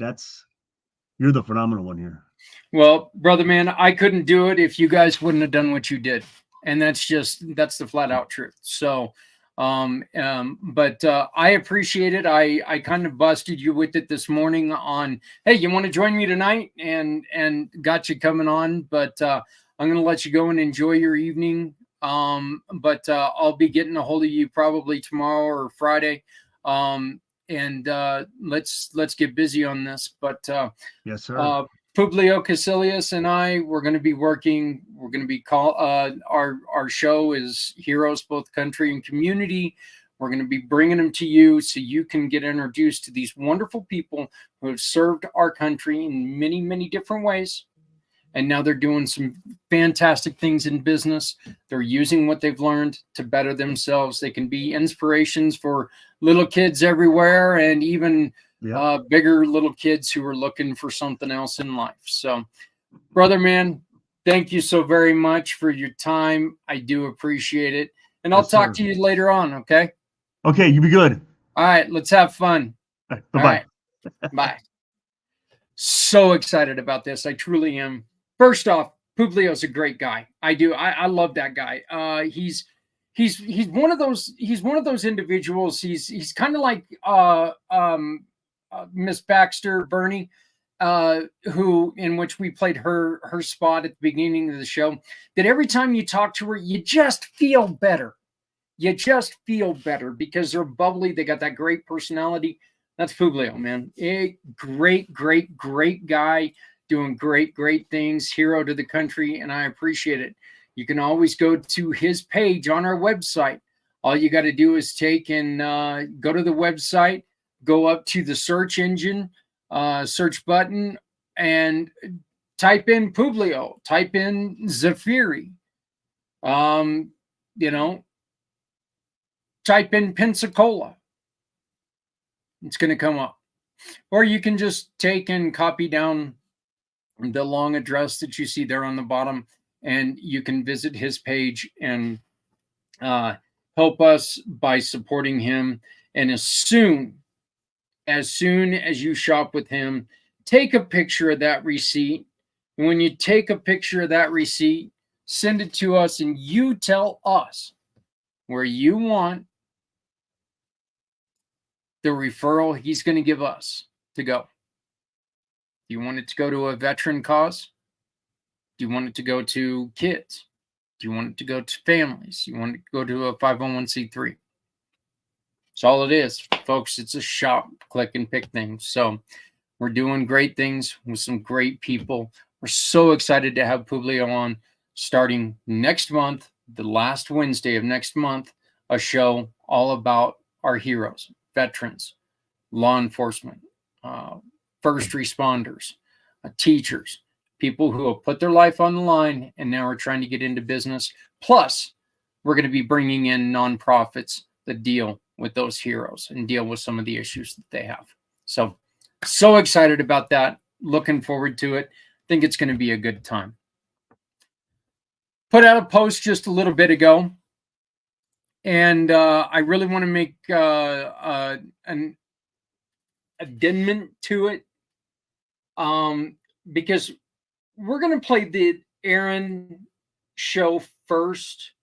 you're the phenomenal one here. Well, brother, man, I couldn't do it if you guys wouldn't have done what you did. And that's the flat out truth. So, but I appreciate it. I kind of busted you with it this morning on, hey, you want to join me tonight? And got you coming on, but I'm going to let you go and enjoy your evening. But I'll be getting a hold of you probably tomorrow or Friday. And let's get busy on this. But yes, sir. Publio Casillas and I, we're going to be working. We're going to be our show is Heroes Both Country and Community. We're going to be bringing them to you so you can get introduced to these wonderful people who have served our country in many, many different ways. And now they're doing some fantastic things in business. They're using what they've learned to better themselves. They can be inspirations for little kids everywhere, and even bigger little kids who are looking for something else in life. So, brother, man, thank you so very much for your time. I do appreciate it. And I'll talk to you later on, okay? Okay, you be good. All right, let's have fun. All right, bye-bye. All right, bye. So excited about this. I truly am. First off, Publio's a great guy. I love that guy. He's one of those individuals. He's kind of like Miss Baxter, Bernie, in which we played her spot at the beginning of the show. That every time you talk to her, you just feel better. You just feel better because they're bubbly. They got that great personality. That's Publio, man. A great, great, great guy. Doing great, great things, hero to the country, and I appreciate it. You can always go to his page on our website. All you got to do is take and go to the website, go up to the search engine, search button, and type in Publio, type in Zafiri, type in Pensacola. It's going to come up. Or you can just take and copy down the long address that you see there on the bottom, and you can visit his page and help us by supporting him. And as soon as you shop with him, take a picture of that receipt. And when you take a picture of that receipt, send it to us, and you tell us where you want the referral he's going to give us to go. Do you want it to go to a veteran cause? Do you want it to go to kids? Do you want it to go to families? You want it to go to a 501c3? That's all it is, folks. It's a shop, click and pick thing. So we're doing great things with some great people. We're so excited to have Publio on starting next month, the last Wednesday of next month, a show all about our heroes, veterans, law enforcement, first responders, teachers, people who have put their life on the line and now are trying to get into business. Plus, we're going to be bringing in nonprofits that deal with those heroes and deal with some of the issues that they have. So excited about that. Looking forward to it. Think it's going to be a good time. Put out a post just a little bit ago, and I really want to make an addendum to it. Because we're going to play the Aaron show first,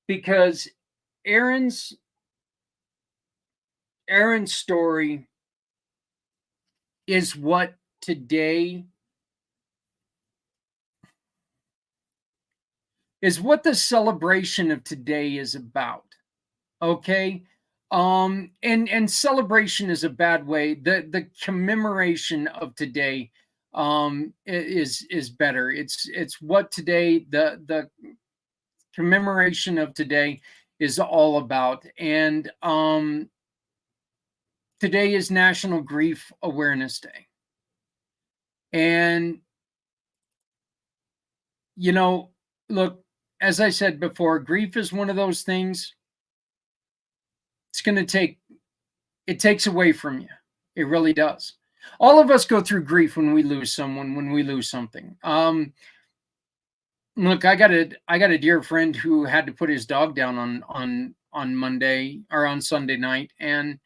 because Aaron's story is what today is what the celebration of today is about. Okay. And celebration is a bad way. The commemoration of today is better. It's what today, the commemoration of today is all about. And today is National Grief Awareness Day. And look, as I said before, grief is one of those things. It takes away from you. It really does. All of us go through grief when we lose someone, when we lose something. Look, I got a dear friend who had to put his dog down on Monday or on Sunday night, and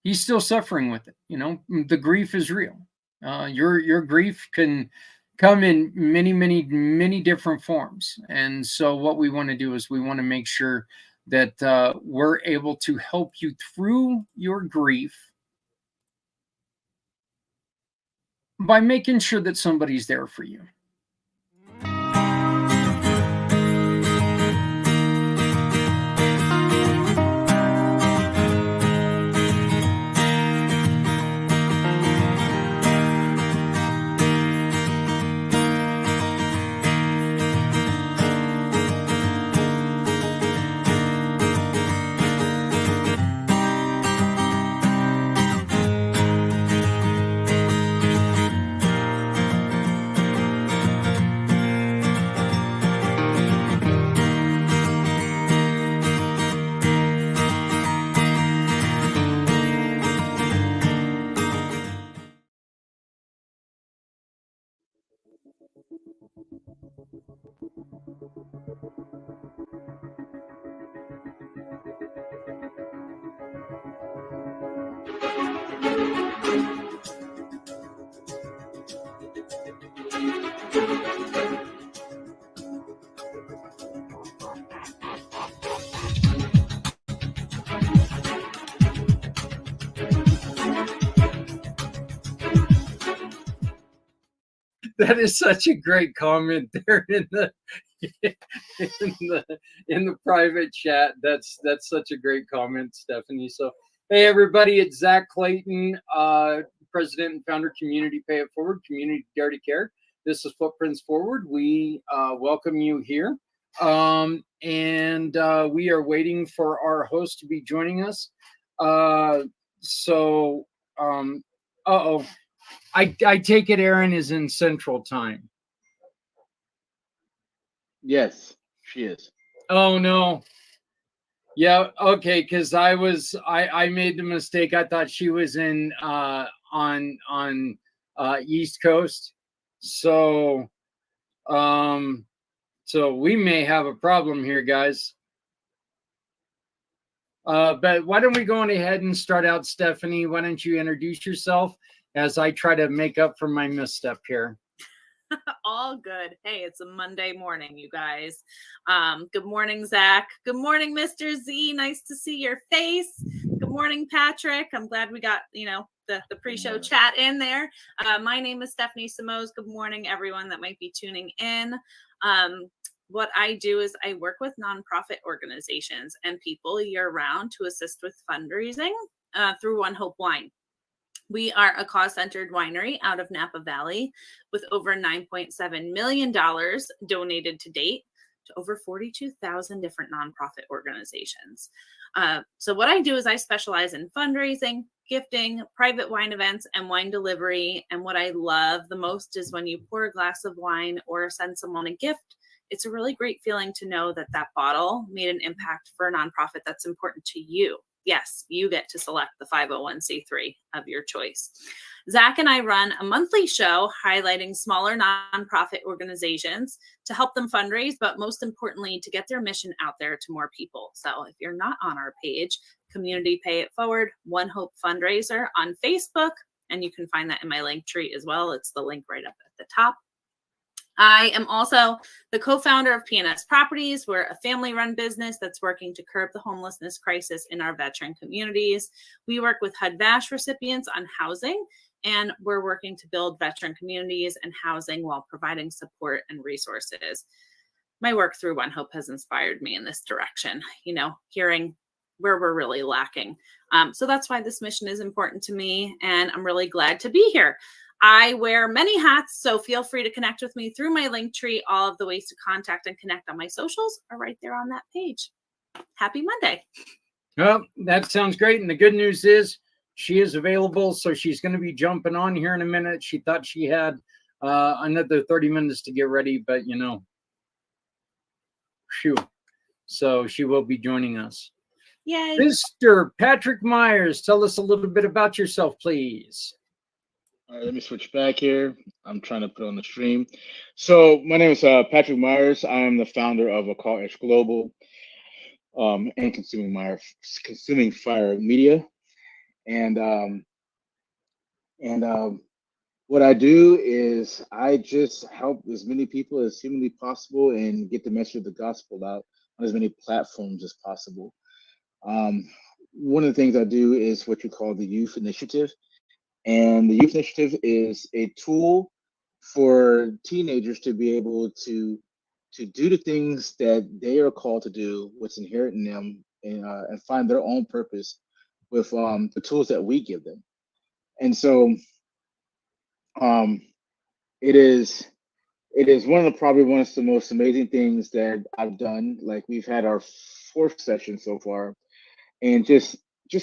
he's still suffering with it. The grief is real. Your grief can come in many, many, many different forms. And so what we want to do is we want to make sure that we're able to help you through your grief by making sure that somebody's there for you. That is such a great comment there in the in the private chat. That's such a great comment, Stephanie. So hey everybody, it's Zach Clayton, president and founder, Community Pay It Forward, Community Dare to Care. This is Footprints Forward. We welcome you here. And we are waiting for our host to be joining us. I take it Erin is in Central Time. Yes, she is. Oh no. Yeah, okay, because I made the mistake. I thought she was in on East Coast. So so we may have a problem here, guys. But why don't we go on ahead and start out, Stephanie? Why don't you introduce yourself as I try to make up for my misstep here? All good. Hey, it's a Monday morning, you guys. Good morning, Zach. Good morning, Mr. Z. Nice to see your face. Good morning, Patrick. I'm glad we got, the pre-show chat in there. My name is Stephanie Simoes. Good morning, everyone that might be tuning in. What I do is I work with nonprofit organizations and people year-round to assist with fundraising through One Hope Wine. We are a cause-centered winery out of Napa Valley with over $9.7 million donated to date to over 42,000 different nonprofit organizations. So what I do is I specialize in fundraising, gifting, private wine events, and wine delivery. And what I love the most is when you pour a glass of wine or send someone a gift, it's a really great feeling to know that that bottle made an impact for a nonprofit that's important to you. Yes, you get to select the 501c3 of your choice. Zach and I run a monthly show highlighting smaller nonprofit organizations to help them fundraise, but most importantly, to get their mission out there to more people. So if you're not on our page, Community Pay It Forward, One Hope Fundraiser on Facebook, and you can find that in my link tree as well. It's the link right up at the top. I am also the co-founder of P&S Properties. We're a family-run business that's working to curb the homelessness crisis in our veteran communities. We work with HUD-VASH recipients on housing, and we're working to build veteran communities and housing while providing support and resources. My work through One Hope has inspired me in this direction, hearing where we're really lacking. So that's why this mission is important to me, and I'm really glad to be here. I wear many hats, so feel free to connect with me through my link tree. All of the ways to contact and connect on my socials are right there on that page. Happy Monday. Well, that sounds great. And the good news is she is available, so she's going to be jumping on here in a minute. She thought she had another 30 minutes to get ready, but shoot. So she will be joining us. Yay. Mr. Patrick Myers, tell us a little bit about yourself, please. All right, let me switch back here. I'm trying to put on the stream. So my name is Patrick Myers. I am the founder of a Call Edge Global and Consuming Fire Media. And what I do is I just help as many people as humanly possible and get the message of the gospel out on as many platforms as possible. One of the things I do is what you call the Youth Initiative. And the Youth Initiative is a tool for teenagers to be able to do the things that they are called to do, what's inherent in them, and find their own purpose with the tools that we give them. And so it is one of the most amazing things that I've done. Like, we've had our 4th session so far, and just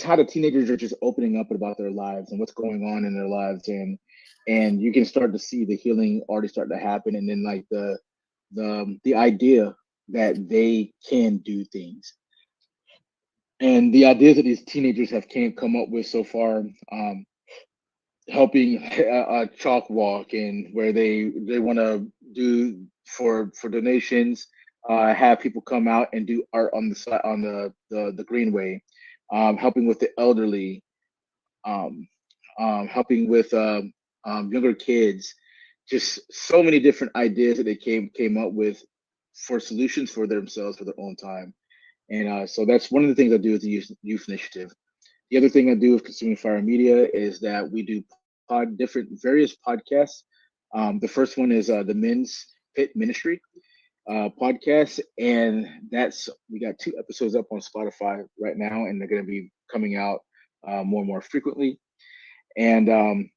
how the teenagers are just opening up about their lives and what's going on in their lives, and you can start to see the healing already start to happen, and then like the idea that they can do things, and the ideas that these teenagers have come up with so far, helping a chalk walk, and where they want to do for donations, have people come out and do art on the side on the greenway. Helping with the elderly, helping with younger kids, just so many different ideas that they came up with for solutions for themselves for their own time. And so that's one of the things I do with the Youth Initiative. The other thing I do with Consuming Fire Media is that we do various podcasts The first one is the Men's Pit Ministry podcast, and we got 2 episodes up on Spotify right now, and they're going to be coming out more and more frequently. And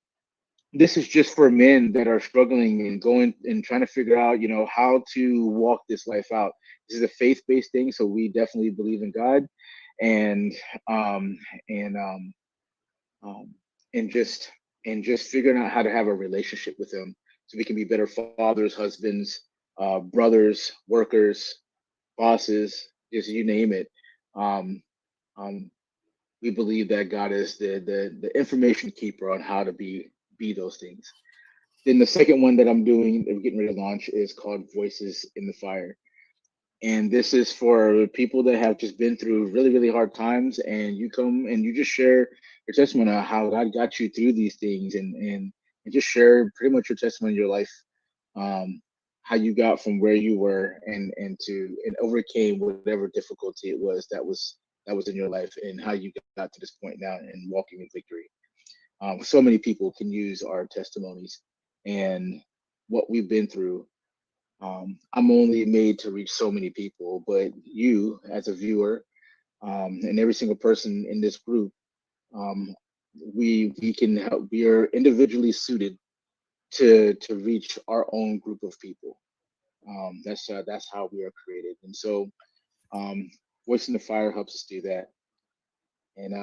this is just for men that are struggling and going and trying to figure out, how to walk this life out. This is a faith-based thing, so we definitely believe in God, and and and just figuring out how to have a relationship with Him, so we can be better fathers, husbands, brothers, workers, bosses, just you name it. Um, um, we believe that God is the information keeper on how to be those things. Then the second one that I'm doing, that we're getting ready to launch, is called Voices in the Fire. And this is for people that have just been through really, really hard times, and you come and you just share your testimony on how God got you through these things, and just share pretty much your testimony of your life, how you got from where you were and overcame whatever difficulty it was that was in your life, and how you got to this point now and walking in victory. So many people can use our testimonies and what we've been through. I'm only made to reach so many people, but you, as a viewer, and every single person in this group, um, we can help. We are individually suited to reach our own group of people. That's how we are created, and so Voice in the Fire helps us do that. And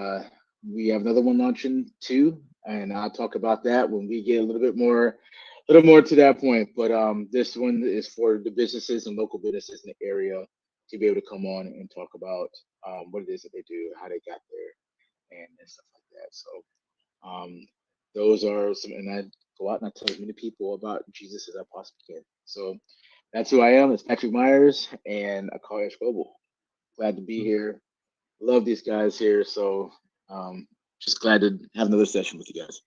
we have another one launching too, and I'll talk about that when we get a little more to that point. But this one is for the businesses and local businesses in the area to be able to come on and talk about what it is that they do, how they got there, and stuff like that. So those are some, and I go out and I tell as many people about Jesus as I possibly can. So that's who I am. It's Patrick Myers, and I call Edge Global. Glad to be here. Love these guys here. So just glad to have another session with you guys.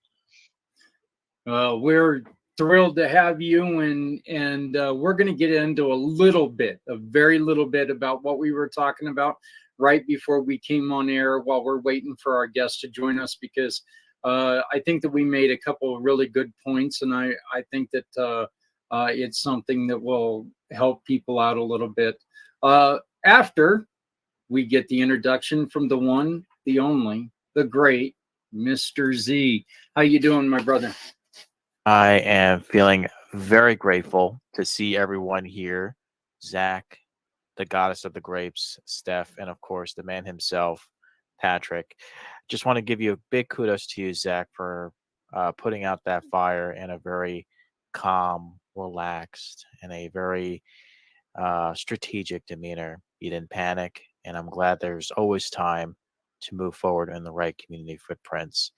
We're thrilled to have you, and we're going to get into a very little bit about what we were talking about right before we came on air, while we're waiting for our guests to join us, because I think that we made a couple of really good points, and I think that it's something that will help people out a little bit. After we get the introduction from the one, the only, the great Mr. Z. How you doing, my brother? I am feeling very grateful to see everyone here. Zach, the goddess of the grapes, Steph, and of course, the man himself, Patrick. Just want to give you a big kudos to you, Zach, for putting out that fire in a very calm, relaxed, and a very strategic demeanor. You didn't panic, and I'm glad there's always time to move forward in the right community footprints.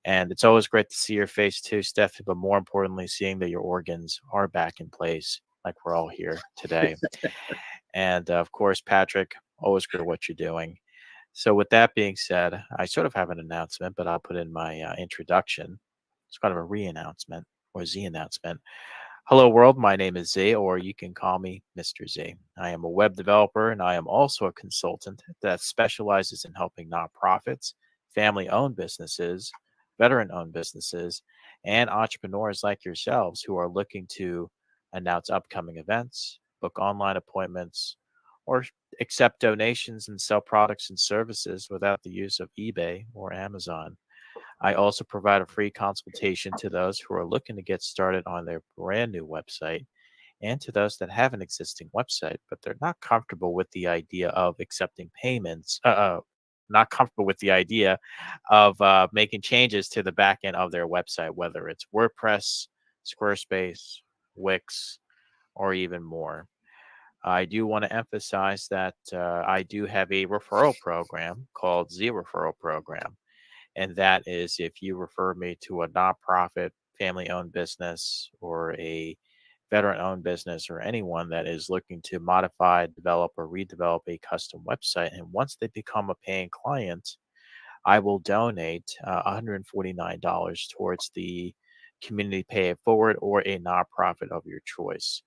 And it's always great to see your face too, Steph, but more importantly, seeing that your organs are back in place, like we're all here today. And of course, Patrick, always good at what you're doing. So with that being said, I sort of have an announcement, but I'll put in my introduction. It's kind of a re-announcement or Z announcement. Hello, world. My name is Z, or you can call me Mr. Z. I am a web developer, and I am also a consultant that specializes in helping nonprofits, family-owned businesses, veteran-owned businesses, and entrepreneurs like yourselves who are looking to announce upcoming events, book online appointments, or accept donations and sell products and services without the use of eBay or Amazon. I also provide a free consultation to those who are looking to get started on their brand new website, and to those that have an existing website, but they're not comfortable with the idea of accepting payments, not comfortable with the idea of making changes to the back end of their website, whether it's WordPress, Squarespace, Wix, or even more. I do want to emphasize that I do have a referral program called Z Referral Program. And that is if you refer me to a nonprofit, family-owned business, or a veteran-owned business, or anyone that is looking to modify, develop, or redevelop a custom website. And once they become a paying client, I will donate $149 towards the Community Pay It Forward or a nonprofit of your choice.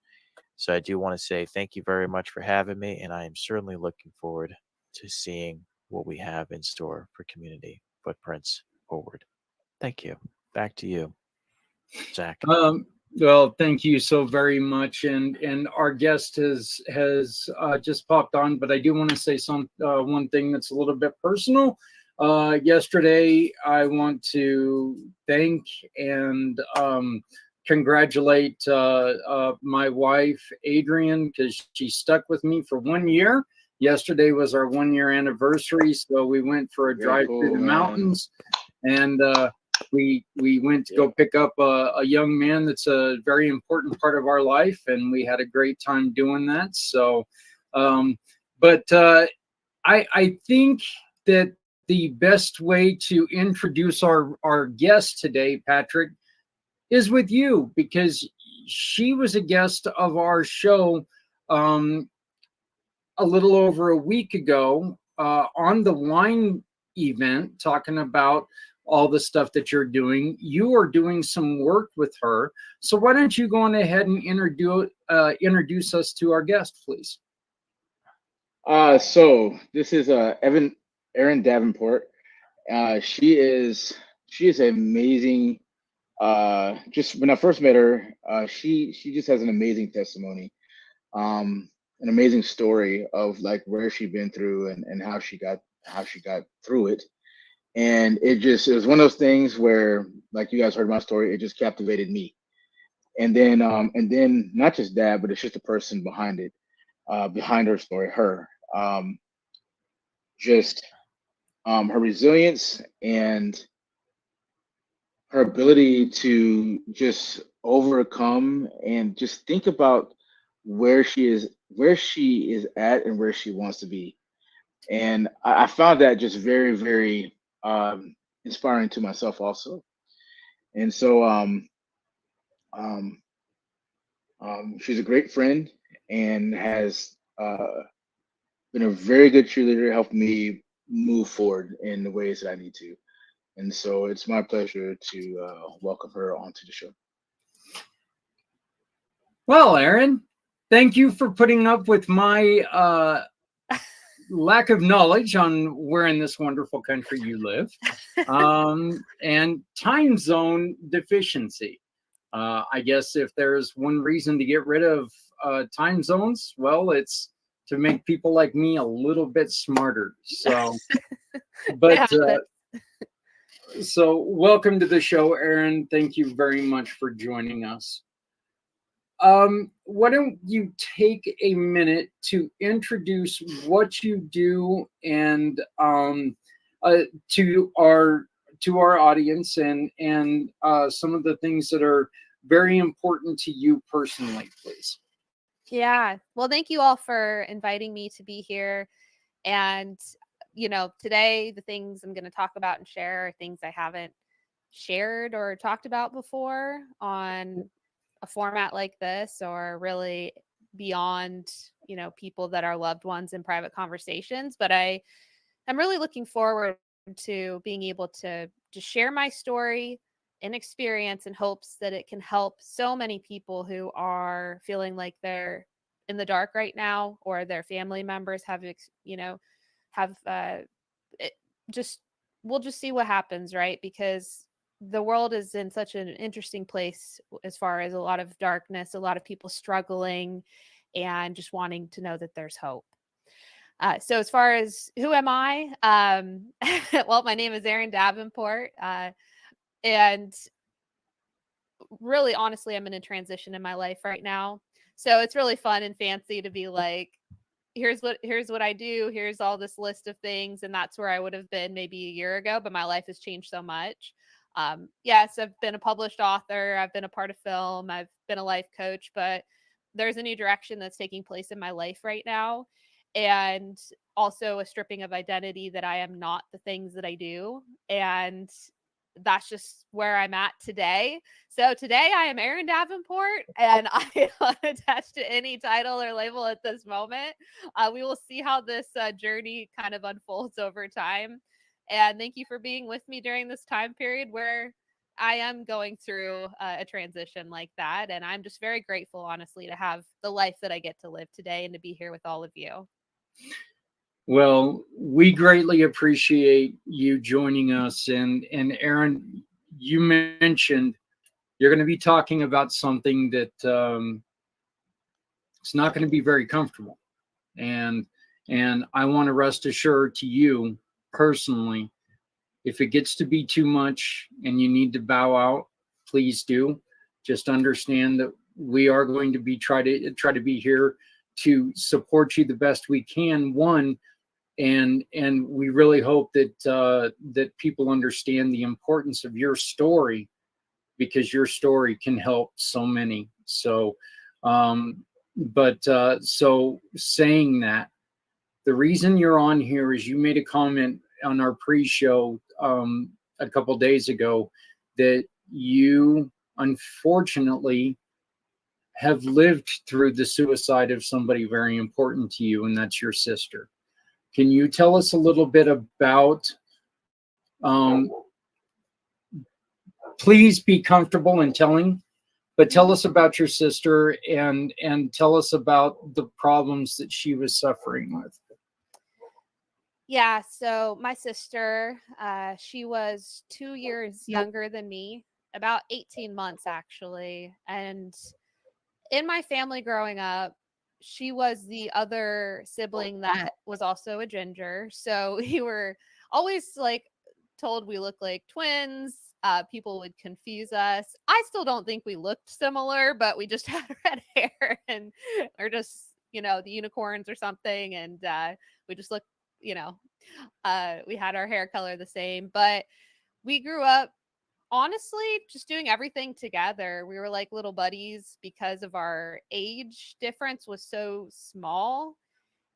So I do want to say thank you very much for having me, and I am certainly looking forward to seeing what we have in store for Community Footprints Forward. Thank you. Back to you, Zach. Well, thank you so very much. And our guest has just popped on, but I do want to say one thing that's a little bit personal. Yesterday, I want to thank and congratulate my wife, Adrian, because she stuck with me for 1 year. Yesterday was our 1 year anniversary, so we went for a drive through the mountains, and we went to go pick up a young man that's a very important part of our life, and we had a great time doing that. So, but I think that the best way to introduce our guest today, Patrick, is with you, because she was a guest of our show a little over a week ago on the wine event, talking about all the stuff that you're doing. You are doing some work with her. So why don't you go on ahead and introduce us to our guest, please? So this is Erin Davenport. She is amazing. Just when I first met her, she just has an amazing testimony, an amazing story of like where she'd been through and how she got through it. And it was one of those things where, like you guys heard my story, it just captivated me. And then not just that, but it's just the person behind it, behind her story, her resilience and her ability to just overcome and just think about where she is at and where she wants to be. And I found that just very, very inspiring to myself also. And so she's a great friend and has been a very good cheerleader, helped me move forward in the ways that I need to. And so it's my pleasure to welcome her onto the show. Well, Erin, thank you for putting up with my lack of knowledge on where in this wonderful country you live, and time zone deficiency. I guess if there's one reason to get rid of time zones, well, it's to make people like me a little bit smarter. So, but so welcome to the show, Erin. Thank you very much for joining us. Why don't you take a minute to introduce what you do and to our audience and some of the things that are very important to you personally, please. Yeah. Well, thank you all for inviting me to be here. And, today the things I'm going to talk about and share are things I haven't shared or talked about before on a format like this, or really beyond, people that are loved ones in private conversations. But I'm really looking forward to being able to just share my story and experience in hopes that it can help so many people who are feeling like they're in the dark right now, or their family members we'll just see what happens, right? Because the world is in such an interesting place as far as a lot of darkness, a lot of people struggling, and just wanting to know that there's hope. So as far as who am I? Well, my name is Erin Davenport. And really, honestly, I'm in a transition in my life right now. So it's really fun and fancy to be like, here's what I do. Here's all this list of things. And that's where I would have been maybe a year ago, but my life has changed so much. Yes, I've been a published author. I've been a part of film. I've been a life coach, but there's a new direction that's taking place in my life right now. And also a stripping of identity that I am not the things that I do. And that's just where I'm at today. So today I am Erin Davenport, and I am not attached to any title or label at this moment. We will see how this journey kind of unfolds over time. And thank you for being with me during this time period where I am going through a transition like that. And I'm just very grateful, honestly, to have the life that I get to live today and to be here with all of you. Well, we greatly appreciate you joining us. And Erin, you mentioned you're going to be talking about something that it's not going to be very comfortable. And I want to rest assured to you personally, if it gets to be too much and you need to bow out, please do. Just understand that we are going to be try to be here to support you the best we can. One, and we really hope that that people understand the importance of your story, because your story can help so many. So, so saying that, the reason you're on here is you made a comment on our pre-show a couple days ago that you unfortunately have lived through the suicide of somebody very important to you, and that's your sister. Can you tell us a little bit about, please be comfortable in telling, but tell us about your sister and tell us about the problems that she was suffering with. Yeah, so my sister, she was 2 years younger than me, about 18 months actually. And in my family growing up, she was the other sibling that was also a ginger. So we were always like told we look like twins. People would confuse us. I still don't think we looked similar, but we just had red hair and or just, the unicorns or something. And we just looked, we had our hair color the same, but we grew up honestly just doing everything together. We were like little buddies because of our age difference was so small.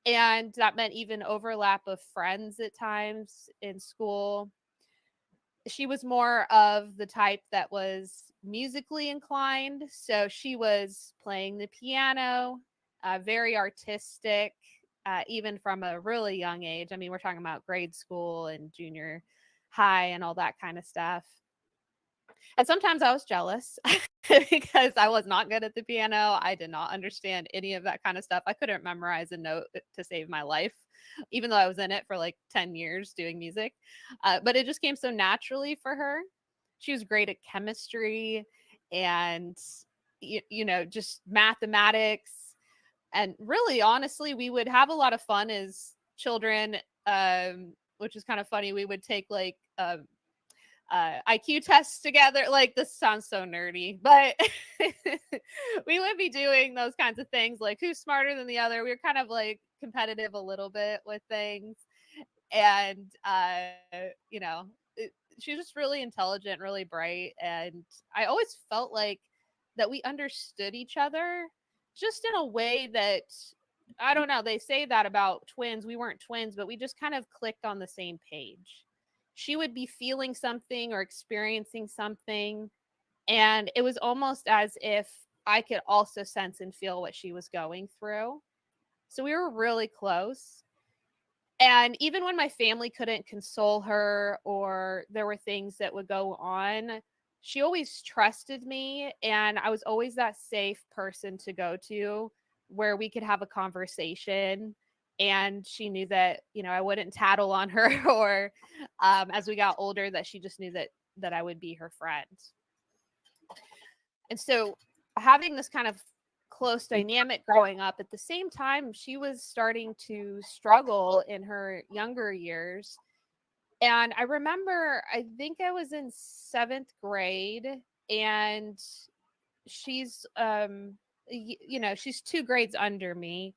And that meant even overlap of friends at times in school. She was more of the type that was musically inclined. So she was playing the piano, very artistic, even from a really young age. I mean, we're talking about grade school and junior high and all that kind of stuff. And sometimes I was jealous because I was not good at the piano. I did not understand any of that kind of stuff. I couldn't memorize a note to save my life, even though I was in it for like 10 years doing music. But it just came so naturally for her. She was great at chemistry and, just mathematics. And really, honestly, we would have a lot of fun as children, which is kind of funny. We would take like IQ tests together. Like, this sounds so nerdy, but we would be doing those kinds of things, like who's smarter than the other. We were kind of like competitive a little bit with things. And, she was just really intelligent, really bright. And I always felt like that we understood each other just in a way that, I don't know, they say that about twins. We weren't twins, but we just kind of clicked on the same page. She would be feeling something or experiencing something, and it was almost as if I could also sense and feel what she was going through. So we were really close. And even when my family couldn't console her or there were things that would go on, she always trusted me. And I was always that safe person to go to where we could have a conversation. And she knew that, I wouldn't tattle on her or as we got older, that she just knew that I would be her friend. And so having this kind of close dynamic growing up, at the same time, she was starting to struggle in her younger years. And I remember, I think I was in 7th grade, and she's, she's 2 grades under me.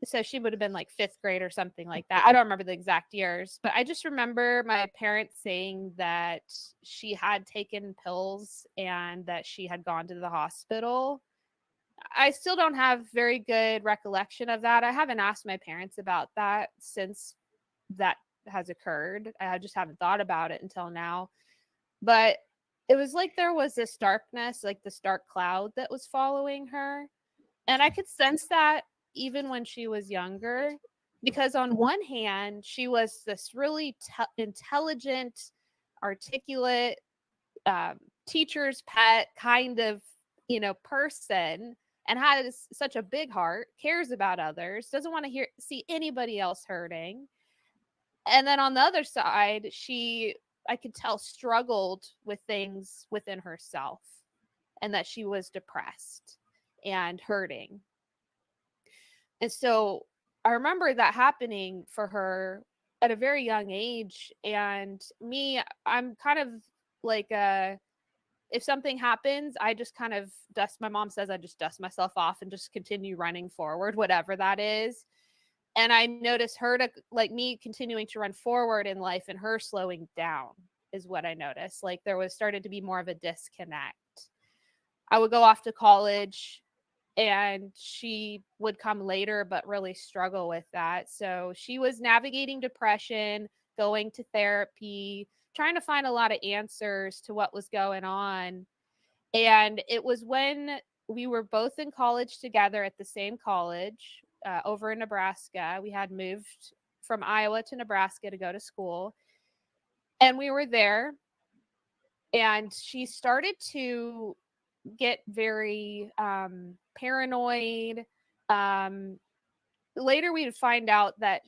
So she would have been like 5th grade or something like that. I don't remember the exact years, but I just remember my parents saying that she had taken pills and that she had gone to the hospital. I still don't have very good recollection of that. I haven't asked my parents about that since that has occurred. I just haven't thought about it until now. But it was like there was this darkness, like this dark cloud that was following her. And I could sense that even when she was younger, because on one hand, she was this really intelligent, articulate, teacher's pet kind of, person, and has such a big heart, cares about others, doesn't want to see anybody else hurting. And then on the other side, she I could tell struggled with things within herself, and that she was depressed and hurting. And so I remember that happening for her at a very young age. And me, I'm kind of like if something happens, I just kind of dust, my mom says I just dust myself off and just continue running forward, whatever that is. And I noticed her to, like, me continuing to run forward in life and her slowing down is what I noticed. Like there was started to be more of a disconnect. I would go off to college and she would come later, but really struggle with that. So she was navigating depression, going to therapy, trying to find a lot of answers to what was going on. And it was when we were both in college together at the same college over in Nebraska. We had moved from Iowa to Nebraska to go to school. And we were there. And she started to get very paranoid. Later, we would find out that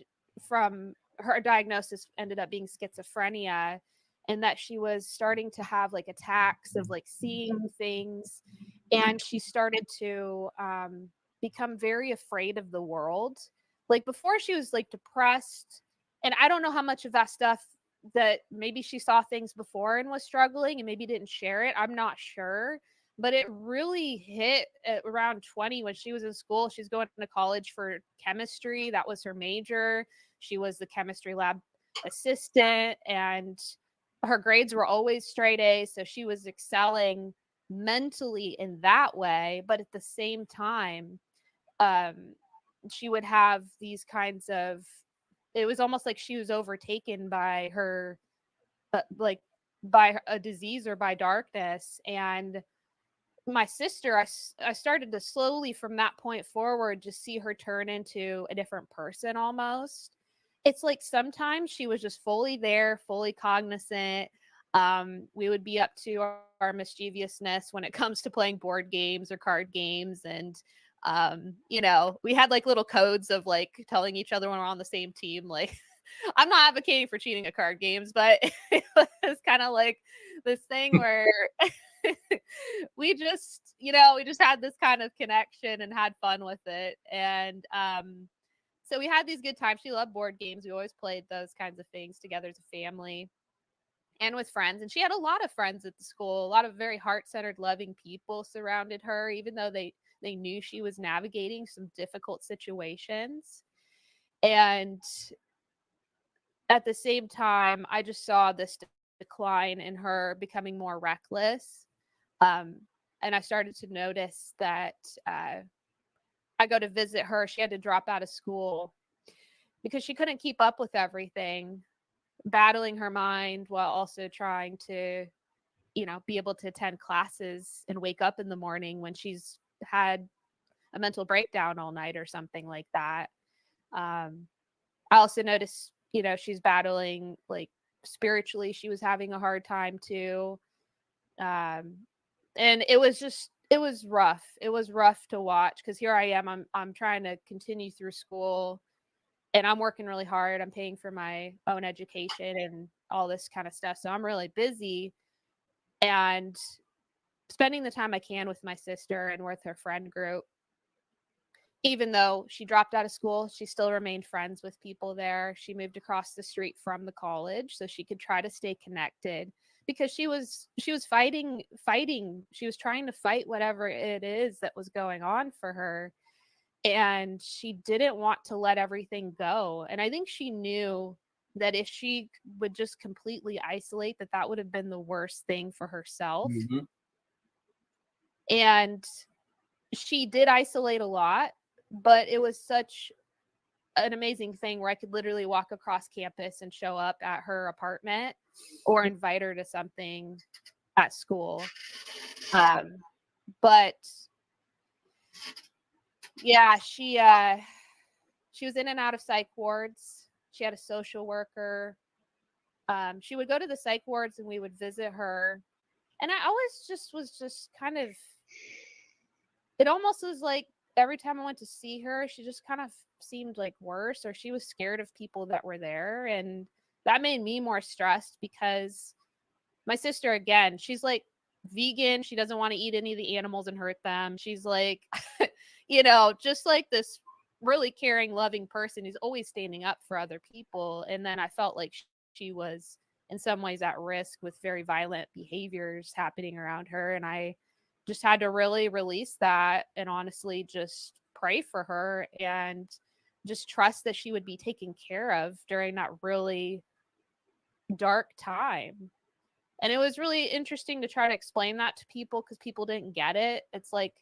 from her diagnosis ended up being schizophrenia, and that she was starting to have like attacks of like seeing things, and she started to become very afraid of the world. Like before, she was like depressed, and I don't know how much of that stuff that maybe she saw things before and was struggling and maybe didn't share it. I'm not sure. But it really hit at around 20 when she was in school. She's going to college for chemistry. That was her major. She was the chemistry lab assistant, and her grades were always straight A's. So she was excelling mentally in that way. But at the same time, she would have these kinds of, it was almost like she was overtaken by her, like by a disease or by darkness. And my sister, I started to slowly from that point forward just see her turn into a different person almost. It's like sometimes she was just fully there, fully cognizant. We would be up to our mischievousness when it comes to playing board games or card games. And, you know, we had like little codes of like telling each other when we're on the same team. Like, I'm not advocating for cheating at card games, but it was kind of like this thing where we just, you know, we just had this kind of connection and had fun with it. And so we had these good times. She loved board games. We always played those kinds of things together as a family and with friends. And she had a lot of friends at the school. A lot of very heart-centered, loving people surrounded her, even though they knew she was navigating some difficult situations. And at the same time, I just saw this decline in her becoming more reckless. And I started to notice that I go to visit her. She had to drop out of school because she couldn't keep up with everything, battling her mind while also trying to, you know, be able to attend classes and wake up in the morning when she's had a mental breakdown all night or something like that. I also noticed, you know, she's battling like spiritually. She was having a hard time too. And it was rough. It was rough to watch because here I am. I'm trying to continue through school and I'm working really hard. I'm paying for my own education and all this kind of stuff. So I'm really busy and spending the time I can with my sister and with her friend group. Even though she dropped out of school, she still remained friends with people there. She moved across the street from the college so she could try to stay connected because she was fighting. She was trying to fight whatever it is that was going on for her. And she didn't want to let everything go. And I think she knew that if she would just completely isolate, that would have been the worst thing for herself. Mm-hmm. And she did isolate a lot, but it was such an amazing thing where I could literally walk across campus and show up at her apartment or invite her to something at school. But yeah, she was in and out of psych wards. She had a social worker. She would go to the psych wards and we would visit her. And I always was just kind of, it almost was like every time I went to see her, she just kind of seemed like worse, or she was scared of people that were there. And that made me more stressed because my sister, again, she's like vegan. She doesn't want to eat any of the animals and hurt them. She's like, just like this really caring, loving person who's always standing up for other people. And then I felt like she was in some ways at risk with very violent behaviors happening around her. And I just had to really release that and honestly just pray for her and just trust that she would be taken care of during that really dark time. And it was really interesting to try to explain that to people because people didn't get it. It's like,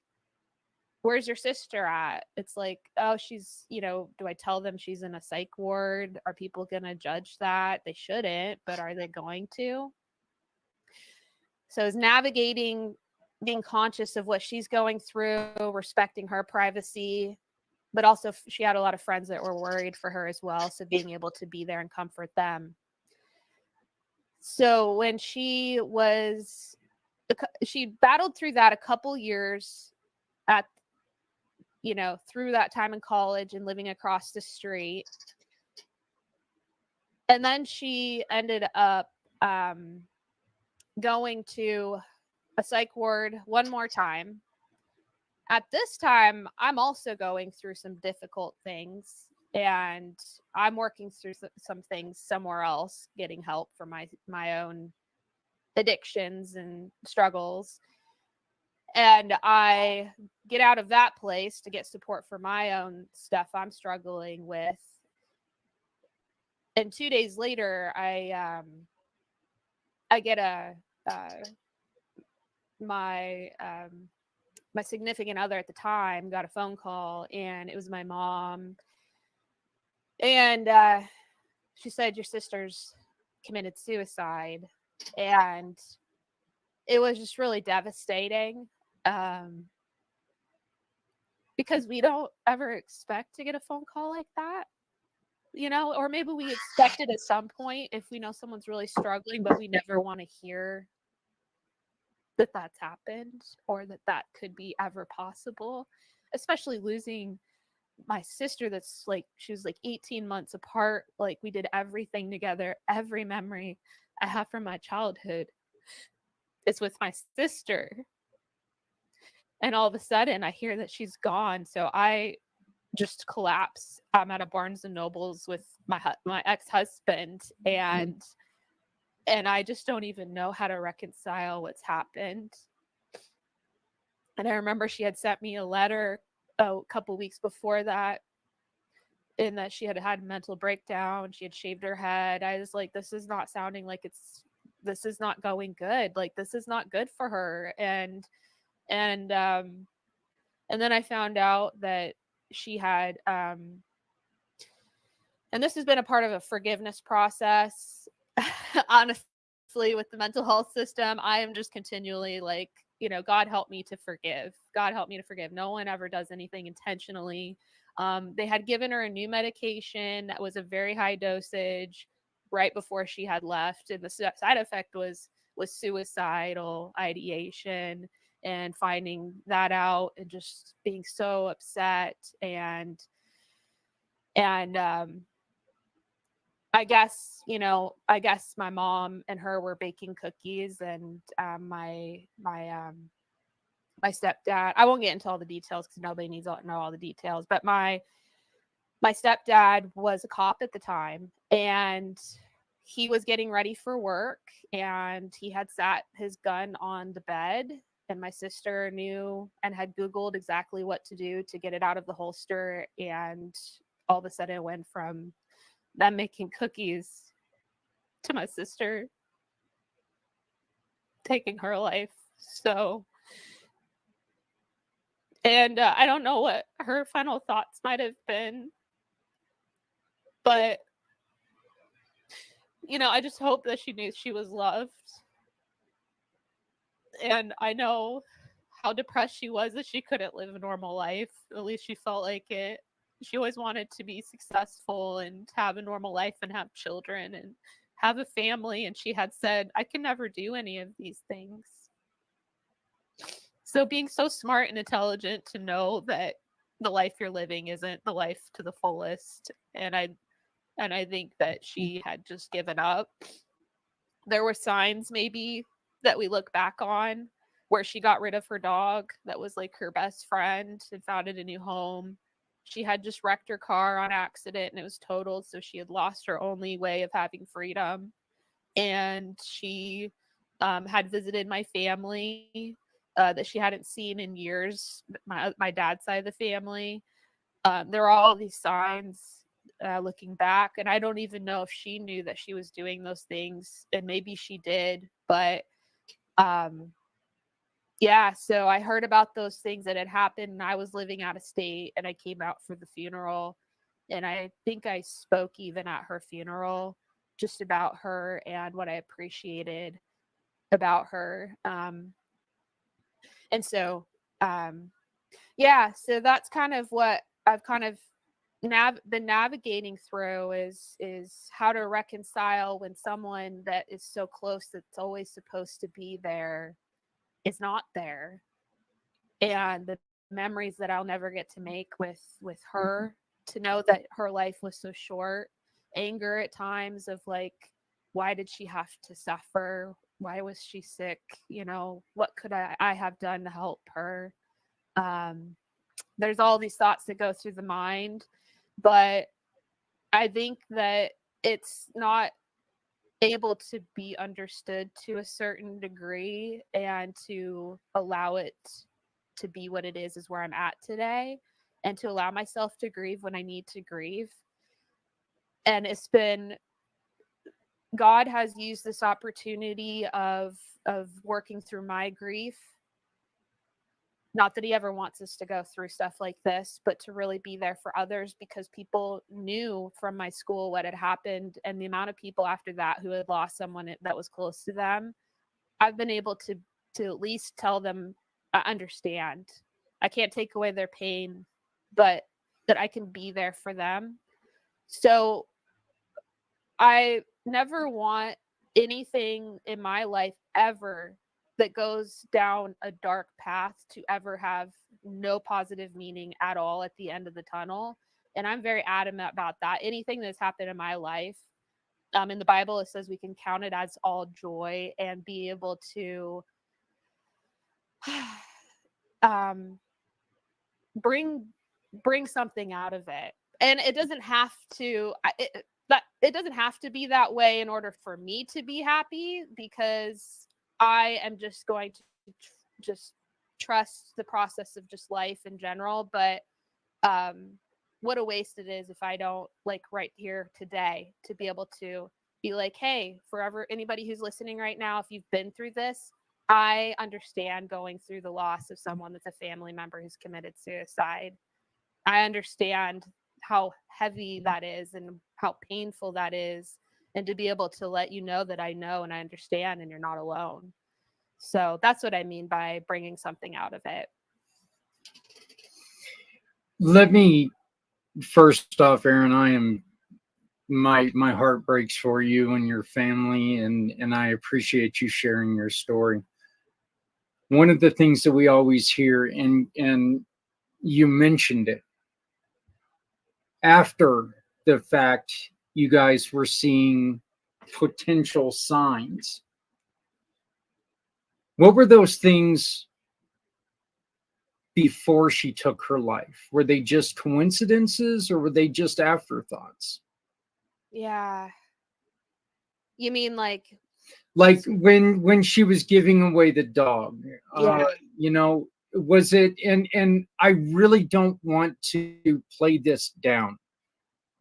where's your sister at? It's like, oh, she's, do I tell them she's in a psych ward? Are people going to judge that? They shouldn't, but are they going to? So it's navigating, being conscious of what she's going through, respecting her privacy, but also she had a lot of friends that were worried for her as well. So being able to be there and comfort them. So when she battled through that a couple years through that time in college and living across the street. And then she ended up going to a psych ward one more time. At this time, I'm also going through some difficult things, and I'm working through some things somewhere else, getting help for my own addictions and struggles. And I get out of that place to get support for my own stuff I'm struggling with. And 2 days later, I get my significant other at the time got a phone call, and it was my mom. And she said, your sister's committed suicide. And it was just really devastating. Because we don't ever expect to get a phone call like that, or maybe we expect it at some point if we know someone's really struggling, but we never want to hear that that's happened or that could be ever possible, especially losing my sister that's like, she was like 18 months apart. Like we did everything together. Every memory I have from my childhood is with my sister. And all of a sudden I hear that she's gone. So I just collapse. I'm at a Barnes and Nobles with my ex-husband, and I just don't even know how to reconcile what's happened. And I remember she had sent me a letter a couple weeks before that, in that she had had a mental breakdown. She had shaved her head. I was like, this is not sounding like this is not going good. Like this is not good for her. And then I found out that she had, and this has been a part of a forgiveness process. Honestly, with the mental health system, I am just continually like, God help me to forgive. God help me to forgive. No one ever does anything intentionally. They had given her a new medication that was a very high dosage right before she had left. And the side effect was suicidal ideation, and finding that out and just being so upset. And I guess my mom and her were baking cookies, and my stepdad, I won't get into all the details because nobody needs to know all the details, but my stepdad was a cop at the time, and he was getting ready for work, and he had sat his gun on the bed, and my sister knew and had Googled exactly what to do to get it out of the holster. And all of a sudden it went from them making cookies to my sister taking her life. So, and I don't know what her final thoughts might have been, but I just hope that she knew she was loved. And I know how depressed she was that she couldn't live a normal life. At least she felt like it. She always wanted to be successful and have a normal life and have children and have a family. And she had said, I can never do any of these things. So being so smart and intelligent to know that the life you're living isn't the life to the fullest. And And I think that she had just given up. There were signs maybe that we look back on where she got rid of her dog that was like her best friend and founded a new home. She had just wrecked her car on accident and it was totaled. So she had lost her only way of having freedom. And she had visited my family that she hadn't seen in years, my dad's side of the family. There are all these signs looking back, and I don't even know if she knew that she was doing those things, and maybe she did, but yeah, so I heard about those things that had happened, and I was living out of state, and I came out for the funeral, and I think I spoke even at her funeral just about her and what I appreciated about her. And so, yeah, so that's kind of what I've kind of been navigating through is how to reconcile when someone that is so close that's always supposed to be there is not there, and the memories that I'll never get to make with her, to know that her life was so short, anger at times of like, why did she have to suffer? Why was she sick? You know, what could I have done to help her? There's all these thoughts that go through the mind, but I think that it's not able to be understood to a certain degree, and to allow it to be what it is where I'm at today, and to allow myself to grieve when I need to grieve. And it's been, God has used this opportunity of working through my grief. Not that he ever wants us to go through stuff like this, but to really be there for others, because people knew from my school what had happened, and the amount of people after that who had lost someone that was close to them. I've been able to at least tell them, I understand. I can't take away their pain, but that I can be there for them. So I never want anything in my life ever that goes down a dark path to ever have no positive meaning at all at the end of the tunnel. And I'm very adamant about that. Anything that's happened in my life, in the Bible, it says we can count it as all joy and be able to bring something out of it. And it doesn't have to, it doesn't have to be that way in order for me to be happy, because I am just going to just trust the process of just life in general. But what a waste it is if I don't, like, right here today, to be able to be like, hey, forever, anybody who's listening right now, if you've been through this, I understand going through the loss of someone that's a family member who's committed suicide. I understand how heavy that is and how painful that is, and to be able to let you know that I know and I understand and you're not alone. So that's what I mean by bringing something out of it. Let me, first off, Aaron, my heart breaks for you and your family, and I appreciate you sharing your story. One of the things that we always hear, and you mentioned it, after the fact, you guys were seeing potential signs. What were those things before she took her life? Were they just coincidences, or were they just afterthoughts? Yeah. You mean like when she was giving away the dog? Yeah. You know, was it, and I really don't want to play this down,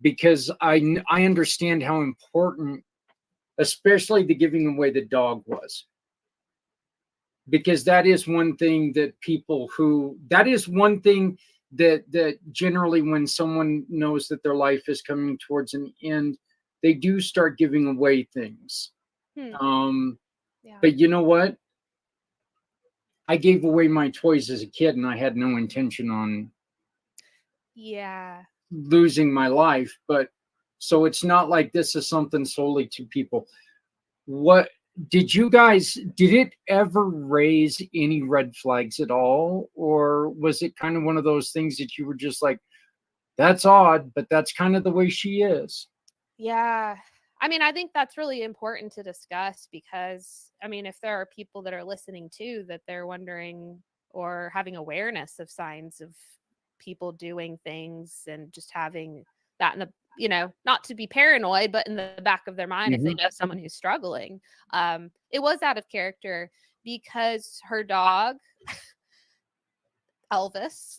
because I understand how important, especially the giving away the dog was, because that is one thing that that generally, when someone knows that their life is coming towards an end, they do start giving away things. Yeah. But you know what? I gave away my toys as a kid, and I had no intention on losing my life. But so it's not like this is something solely to people. What did it ever raise any red flags at all? Or was it kind of one of those things that you were just like, that's odd, but that's kind of the way she is? Yeah. I mean, I think that's really important to discuss because, I mean, if there are people that are listening too, that they're wondering or having awareness of signs of people doing things and just having that in the, not to be paranoid, but in the back of their mind, if they know someone who's struggling. It was out of character because her dog, Elvis,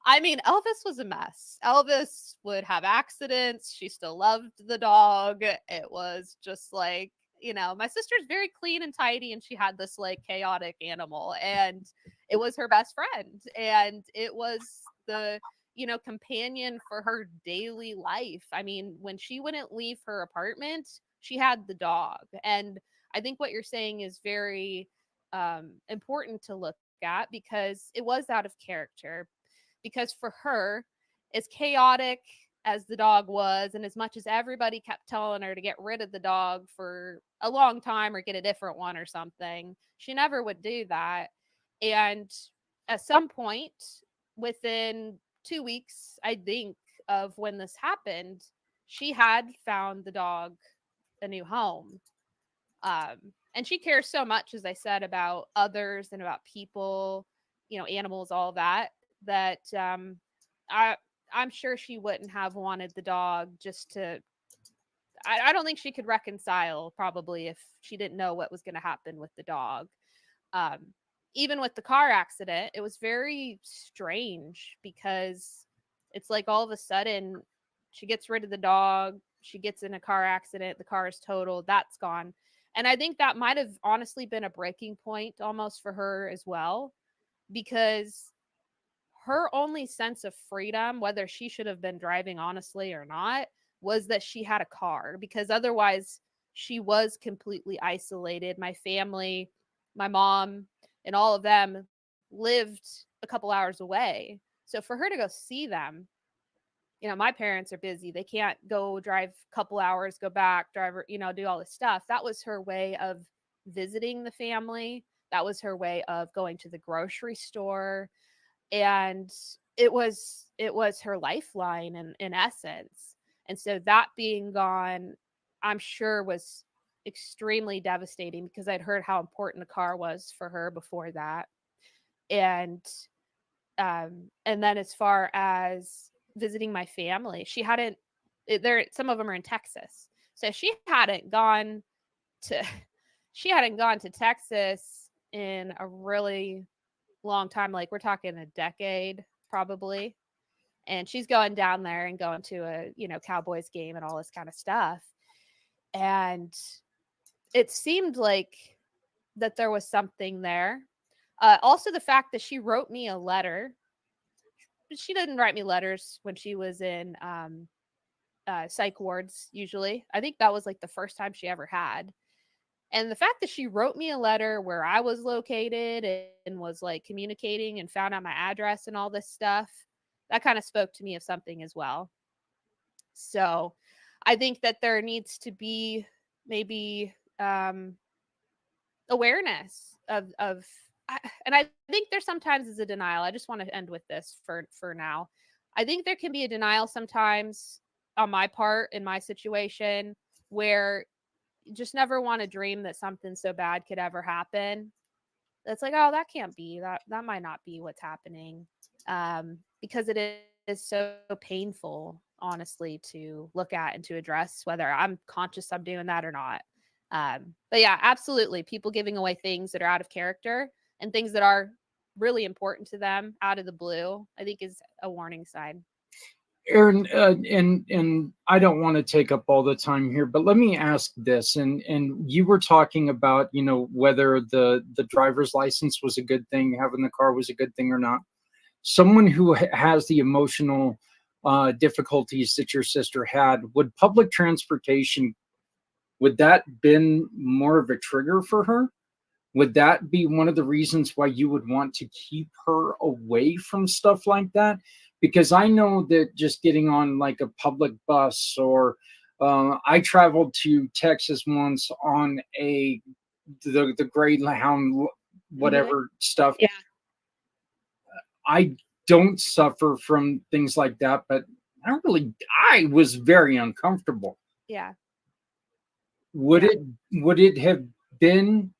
I mean, Elvis was a mess. Elvis would have accidents. She still loved the dog. It was just like, my sister's very clean and tidy, and she had this like chaotic animal, and it was her best friend. And it was the, companion for her daily life. I mean, when she wouldn't leave her apartment, she had the dog. And I think what you're saying is very important to look at because it was out of character. Because for her, as chaotic as the dog was, and as much as everybody kept telling her to get rid of the dog for a long time or get a different one or something, she never would do that. And at some point, within 2 weeks, I think, of when this happened, she had found the dog a new home. And she cares so much, as I said, about others and about people, animals, all that I'm sure she wouldn't have wanted the dog just to. I don't think she could reconcile probably if she didn't know what was going to happen with the dog. Even with the car accident, it was very strange because it's like all of a sudden she gets rid of the dog, she gets in a car accident, the car is totaled, that's gone. And I think that might have honestly been a breaking point almost for her as well, because her only sense of freedom, whether she should have been driving honestly or not, was that she had a car, because otherwise she was completely isolated. My family, my mom, and all of them lived a couple hours away. So for her to go see them, my parents are busy. They can't go drive a couple hours, go back, drive, do all this stuff. That was her way of visiting the family. That was her way of going to the grocery store. And it was her lifeline in essence. And so that being gone, I'm sure was extremely devastating, because I'd heard how important the car was for her before that. And then as far as visiting my family, she hadn't, some of them are in Texas. So she hadn't gone to Texas in a really long time. Like, we're talking a decade probably. And she's going down there and going to a, Cowboys game and all this kind of stuff. And it seemed like that there was something there. Also the fact that she wrote me a letter. She didn't write me letters when she was in psych wards usually. I think that was like the first time she ever had. And the fact that she wrote me a letter where I was located and was like communicating and found out my address and all this stuff, that kind of spoke to me of something as well. So I think that there needs to be maybe awareness of and I think there sometimes is a denial. I just want to end with this for now. I think there can be a denial sometimes on my part in my situation, where you just never want to dream that something so bad could ever happen. That's like, oh, that can't be, that might not be what's happening. Because it is so painful, honestly, to look at and to address, whether I'm conscious I'm doing that or not. But yeah, absolutely. People giving away things that are out of character and things that are really important to them out of the blue, I think is a warning sign. Aaron, and I don't want to take up all the time here, but let me ask this. And you were talking about, whether the driver's license was a good thing, having the car was a good thing or not. Someone who has the emotional difficulties that your sister had, would public transportation, would that been more of a trigger for her? Would that be one of the reasons why you would want to keep her away from stuff like that? Because I know that just getting on like a public bus, or I traveled to Texas once on the Greyhound, whatever stuff. Yeah. I don't suffer from things like that, but I was very uncomfortable. Yeah. Would it have been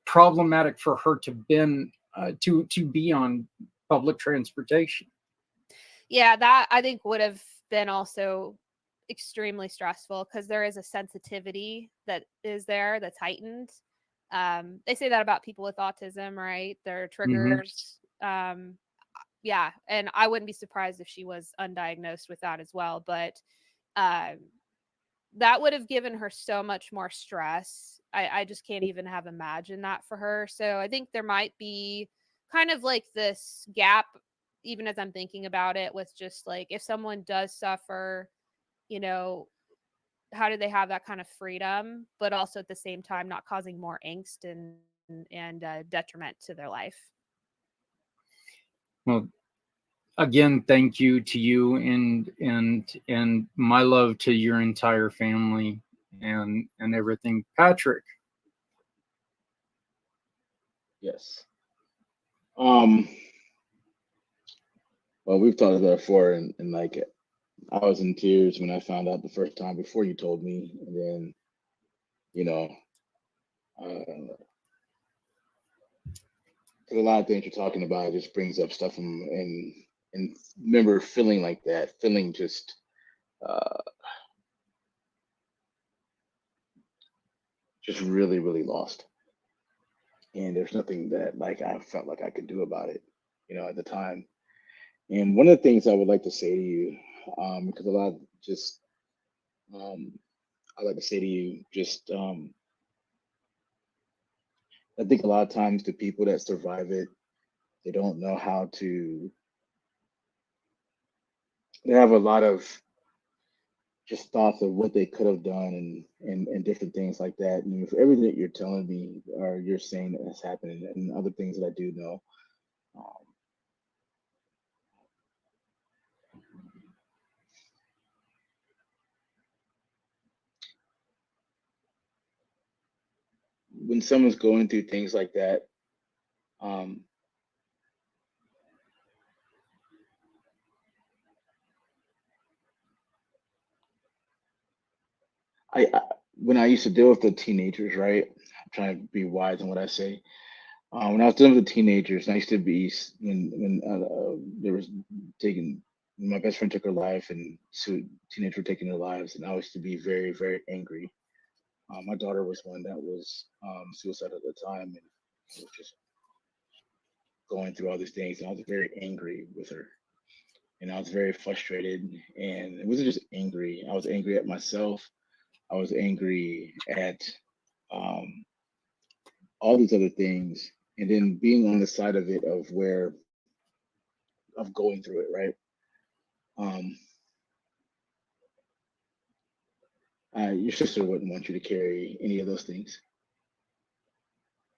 problematic for her to be on public transportation? Yeah, that I think would have been also extremely stressful because there is a sensitivity that is there that's heightened. They say that about people with autism, right? Their triggers. Yeah, and I wouldn't be surprised if she was undiagnosed with that as well. But that would have given her so much more stress. I just can't even have imagined that for her. So I think there might be kind of like this gap, even as I'm thinking about it, with just like if someone does suffer, you know, how do they have that kind of freedom, but also at the same time not causing more angst and detriment to their life? Well, again, thank you to you and my love to your entire family and everything. Patrick. Yes. Well, we've talked about it before, and like I was in tears when I found out the first time before you told me, and then you know, because a lot of things you're talking about just brings up stuff and remember feeling like that, feeling just uh, really really lost, and there's nothing that like I felt like I could do about it, at the time. And one of the things I would like to say to you, because a lot of just um, I like to say to you, just I think a lot of times the people that survive it, they don't know how to. They have a lot of just thoughts of what they could have done and different things like that. And for everything that you're telling me or you're saying that has happened and other things that I do know, um, when someone's going through things like that, um, I when I used to deal with the teenagers, right? I'm trying to be wise in what I say. When I was dealing with the teenagers, I used to be when there was taking when my best friend took her life and teenagers were taking their lives, and I used to be very very angry. My daughter was one that was suicidal at the time and was just going through all these things, and I was very angry with her, and I was very frustrated. And it wasn't just angry; I was angry at myself. I was angry at um, all these other things, and then being on the side of it of going through it, right? Um, your sister wouldn't want you to carry any of those things,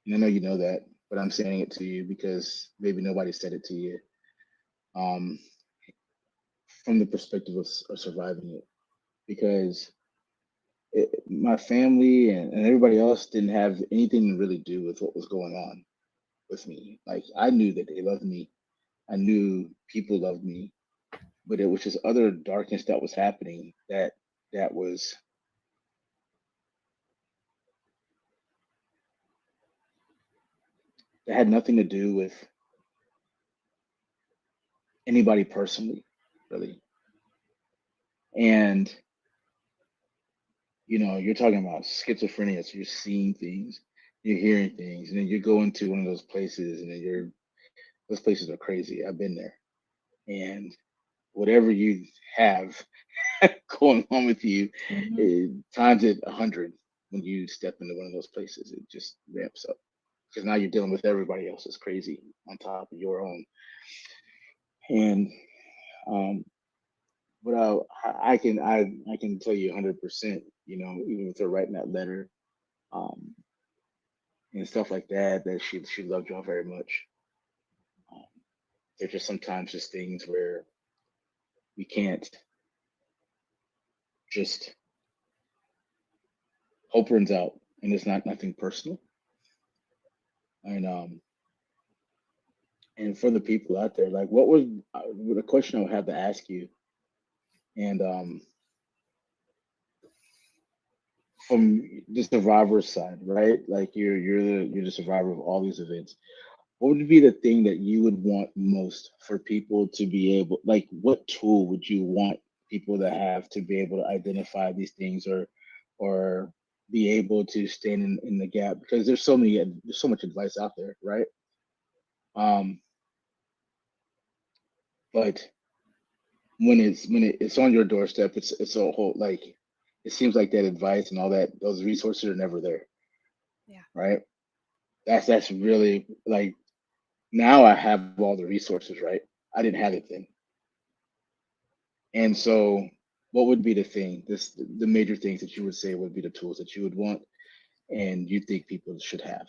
and I know you know that, but I'm saying it to you because maybe nobody said it to you. Um, from the perspective of surviving it, because my family and everybody else didn't have anything to really do with what was going on with me. Like I knew that they loved me, I knew people loved me, but it was just other darkness that was happening that was that had nothing to do with anybody personally, really. And you're talking about schizophrenia, so you're seeing things, you're hearing things, and then you're going to one of those places, and then those places are crazy. I've been there, and whatever you have going on with you, times it 100 when you step into one of those places. It just ramps up because now you're dealing with everybody else's crazy on top of your own. And um, but I can tell you 100%. Even with her writing that letter um, and stuff like that, that she loved y'all very much. Um, there's just sometimes just things where we can't just hope runs out, and it's not nothing personal. And for the people out there, like, what was the question I would have to ask you? And from the survivor side, right? Like you're the survivor of all these events. What would be the thing that you would want most for people to be able, like, what tool would you want people to have to be able to identify these things, or be able to stand in the gap? Because there's so much advice out there, right? Um, but when it's on your doorstep, it's a whole, like, it seems like that advice and all that, those resources are never there, Yeah. right? That's really, like, now I have all the resources, right? I didn't have it then. And so what would be the major things that you would say would be the tools that you would want and you think people should have?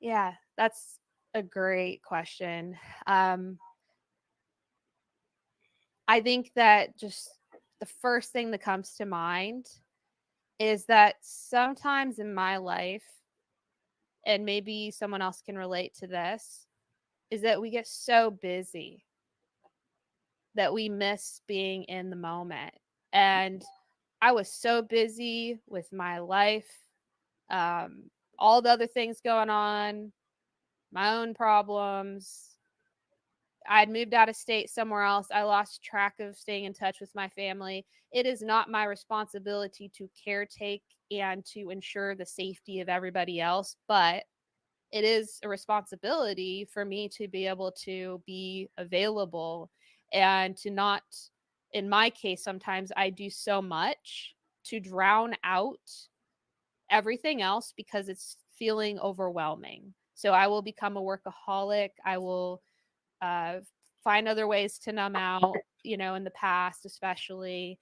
Yeah, that's a great question. Um, I think that just the first thing that comes to mind is that sometimes in my life, and maybe someone else can relate to this, is that we get so busy that we miss being in the moment. And I was so busy with my life, all the other things going on, my own problems. I'd moved out of state somewhere else. I lost track of staying in touch with my family. It is not my responsibility to caretake and to ensure the safety of everybody else, but it is a responsibility for me to be able to be available and to not, in my case, sometimes I do so much to drown out everything else because it's feeling overwhelming. So I will become a workaholic. I will uh, find other ways to numb out, in the past, especially.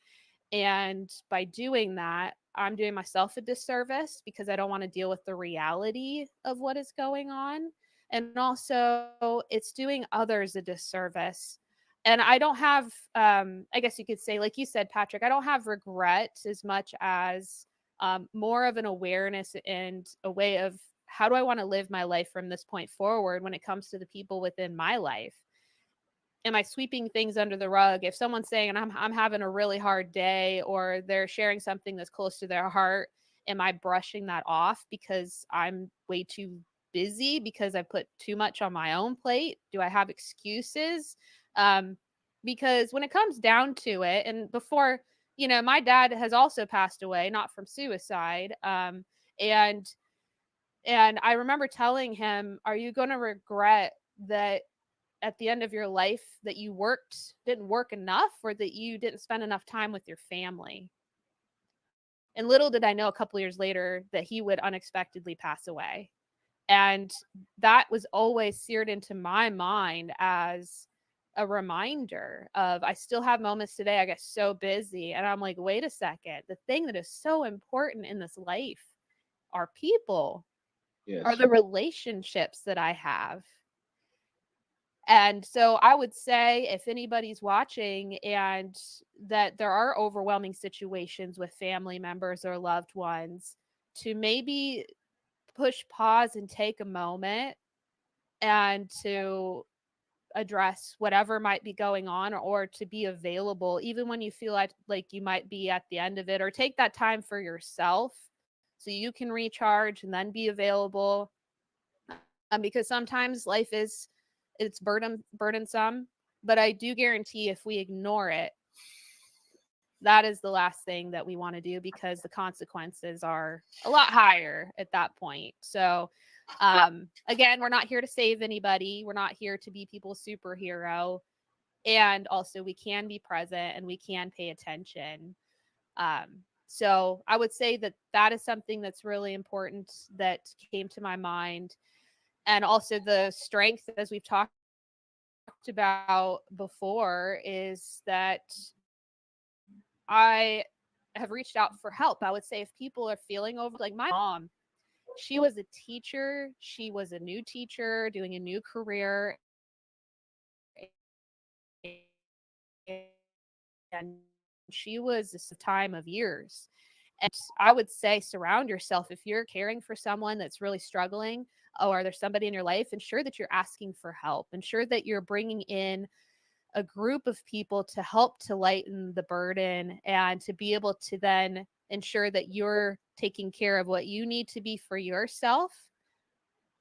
And by doing that, I'm doing myself a disservice because I don't want to deal with the reality of what is going on. And also, it's doing others a disservice. And I don't have, I guess you could say, like you said, Patrick, I don't have regret as much as more of an awareness and a way of how do I want to live my life from this point forward when it comes to the people within my life. Am I sweeping things under the rug? If someone's saying I'm having a really hard day, or they're sharing something that's close to their heart, am I brushing that off because I'm way too busy, because I put too much on my own plate? Do I have excuses? Because when it comes down to it, and before, my dad has also passed away, not from suicide. And I remember telling him, are you going to regret that at the end of your life that you didn't work enough, or that you didn't spend enough time with your family? And little did I know, a couple years later, that he would unexpectedly pass away. And that was always seared into my mind as a reminder of, I still have moments today. I get so busy and I'm like, wait a second, the thing that is so important in this life are people, are Yes. the relationships that I have. And so I would say, if anybody's watching and that there are overwhelming situations with family members or loved ones, to maybe push pause and take a moment and to address whatever might be going on, or to be available even when you feel like you might be at the end of it, or take that time for yourself so you can recharge and then be available. Because sometimes life it's burdensome, but I do guarantee if we ignore it, that is the last thing that we want to do, because the consequences are a lot higher at that point. So again, we're not here to save anybody. We're not here to be people's superhero. And also, we can be present and we can pay attention. So I would say that is something that's really important that came to my mind. And also, the strength, as we've talked about before, is that I have reached out for help. I would say, if people are feeling over, like my mom, she was a teacher. She was a new teacher doing a new career. And she was this time of years. And I would say, surround yourself. If you're caring for someone that's really struggling, or there's somebody in your life, ensure that you're asking for help. Ensure that you're bringing in a group of people to help to lighten the burden and to be able to then ensure that you're taking care of what you need to be for yourself.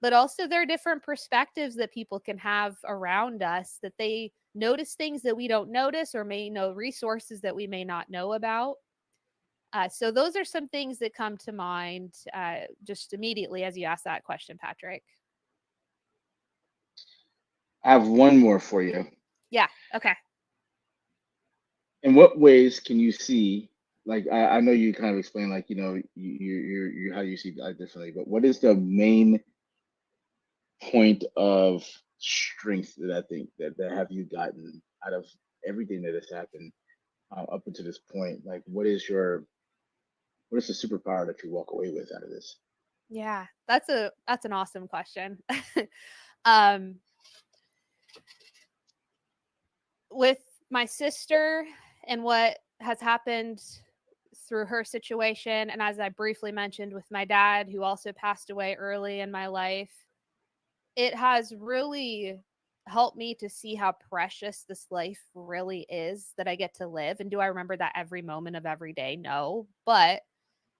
But also there are different perspectives that people can have around us, that they notice things that we don't notice, or may know resources that we may not know about. So those are some things that come to mind just immediately as you ask that question, Patrick. I have one more for you. Yeah. Okay. In what ways can you see, like I know you kind of explained, like, you know, you how you see life differently, but what is the main point of strength that I think that have you gotten out of everything that has happened up until this point? Like, what is the superpower that you walk away with out of this? Yeah, that's an awesome question. um, with my sister and what has happened through her situation, and as I briefly mentioned with my dad, who also passed away early in my life, it has really helped me to see how precious this life really is that I get to live. And do I remember that every moment of every day? No, but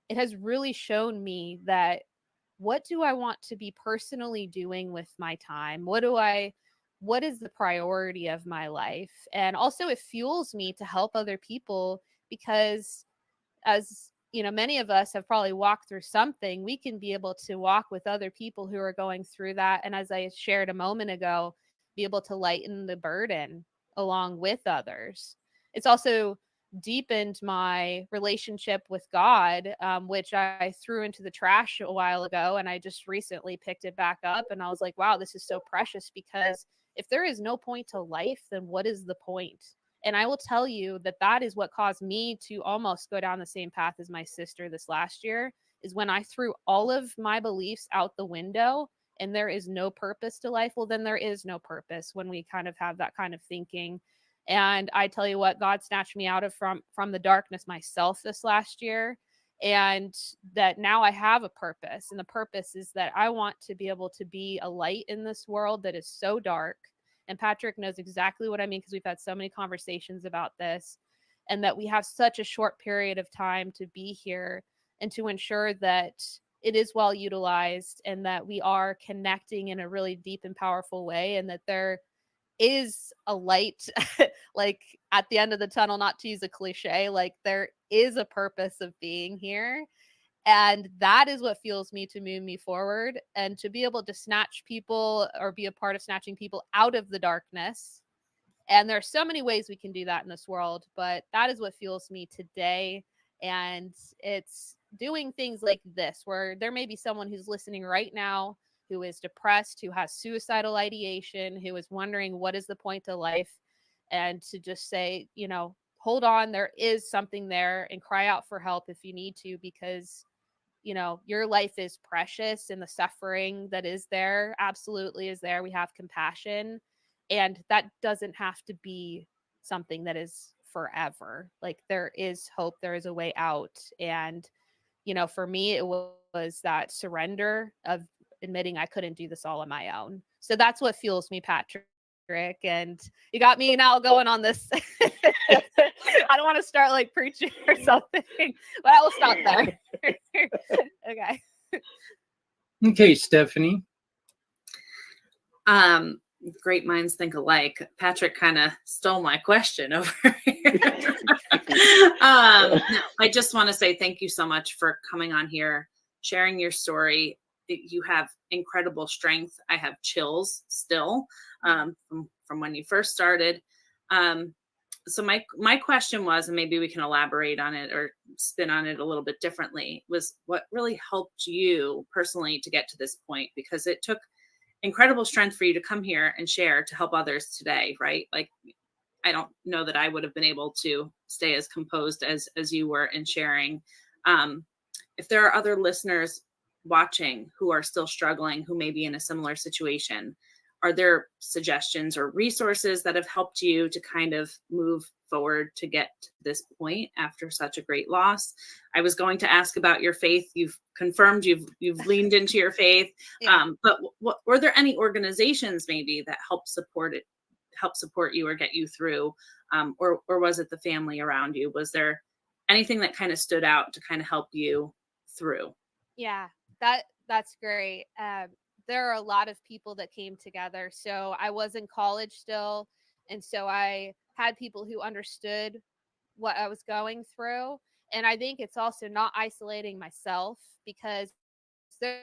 it has really shown me that what do I want to be personally doing with my time? What is the priority of my life? And also it fuels me to help other people, because as you know, many of us have probably walked through something. We can be able to walk with other people who are going through that. And as I shared a moment ago, be able to lighten the burden along with others. It's also deepened my relationship with God, which I threw into the trash a while ago. And I just recently picked it back up. And I was like, wow, this is so precious, because if there is no point to life, then what is the point? And I will tell you that that is what caused me to almost go down the same path as my sister this last year, is when I threw all of my beliefs out the window and there is no purpose to life. Well, then there is no purpose when we kind of have that kind of thinking. And I tell you what, God snatched me out of from the darkness myself this last year. And that now I have a purpose. And the purpose is that I want to be able to be a light in this world that is so dark. And Patrick knows exactly what I mean, because we've had so many conversations about this, and that we have such a short period of time to be here and to ensure that it is well utilized and that we are connecting in a really deep and powerful way, and that there is a light like at the end of the tunnel, not to use a cliche, like there is a purpose of being here. And that is what fuels me to move me forward, and to be able to snatch people, or be a part of snatching people out of the darkness. And there are so many ways we can do that in this world, but that is what fuels me today. And it's doing things like this, where there may be someone who's listening right now who is depressed, who has suicidal ideation, who is wondering what is the point to life, and to just say, you know, hold on, there is something there, and cry out for help if you need to, because you know, your life is precious, and the suffering that is there absolutely is there. We have compassion, and that doesn't have to be something that is forever. Like there is hope, there is a way out. And, you know, for me, it was that surrender of admitting I couldn't do this all on my own. So that's what fuels me, Patrick. And you got me now going on this. I don't want to start like preaching or something, but I will stop there. Okay. Okay, Stephanie. Great minds think alike. Patrick kind of stole my question over here. I just want to say thank you so much for coming on here, sharing your story. You have incredible strength. I have chills still from when you first started. So my question was, and maybe we can elaborate on it or spin on it a little bit differently, was what really helped you personally to get to this point? Because it took incredible strength for you to come here and share to help others today, right? Like, I don't know that I would have been able to stay as composed as you were in sharing. If there are other listeners watching who are still struggling, who may be in a similar situation, are there suggestions or resources that have helped you to kind of move forward to get to this point after such a great loss? I was going to ask about your faith. You've confirmed you've leaned into your faith. Yeah. But were there any organizations maybe that help support help support you or get you through? Or was it the family around you? Was there anything that kind of stood out to kind of help you through? Yeah, that's great. There are a lot of people that came together. So I was in college still, and so I had people who understood what I was going through. And I think it's also not isolating myself, because there,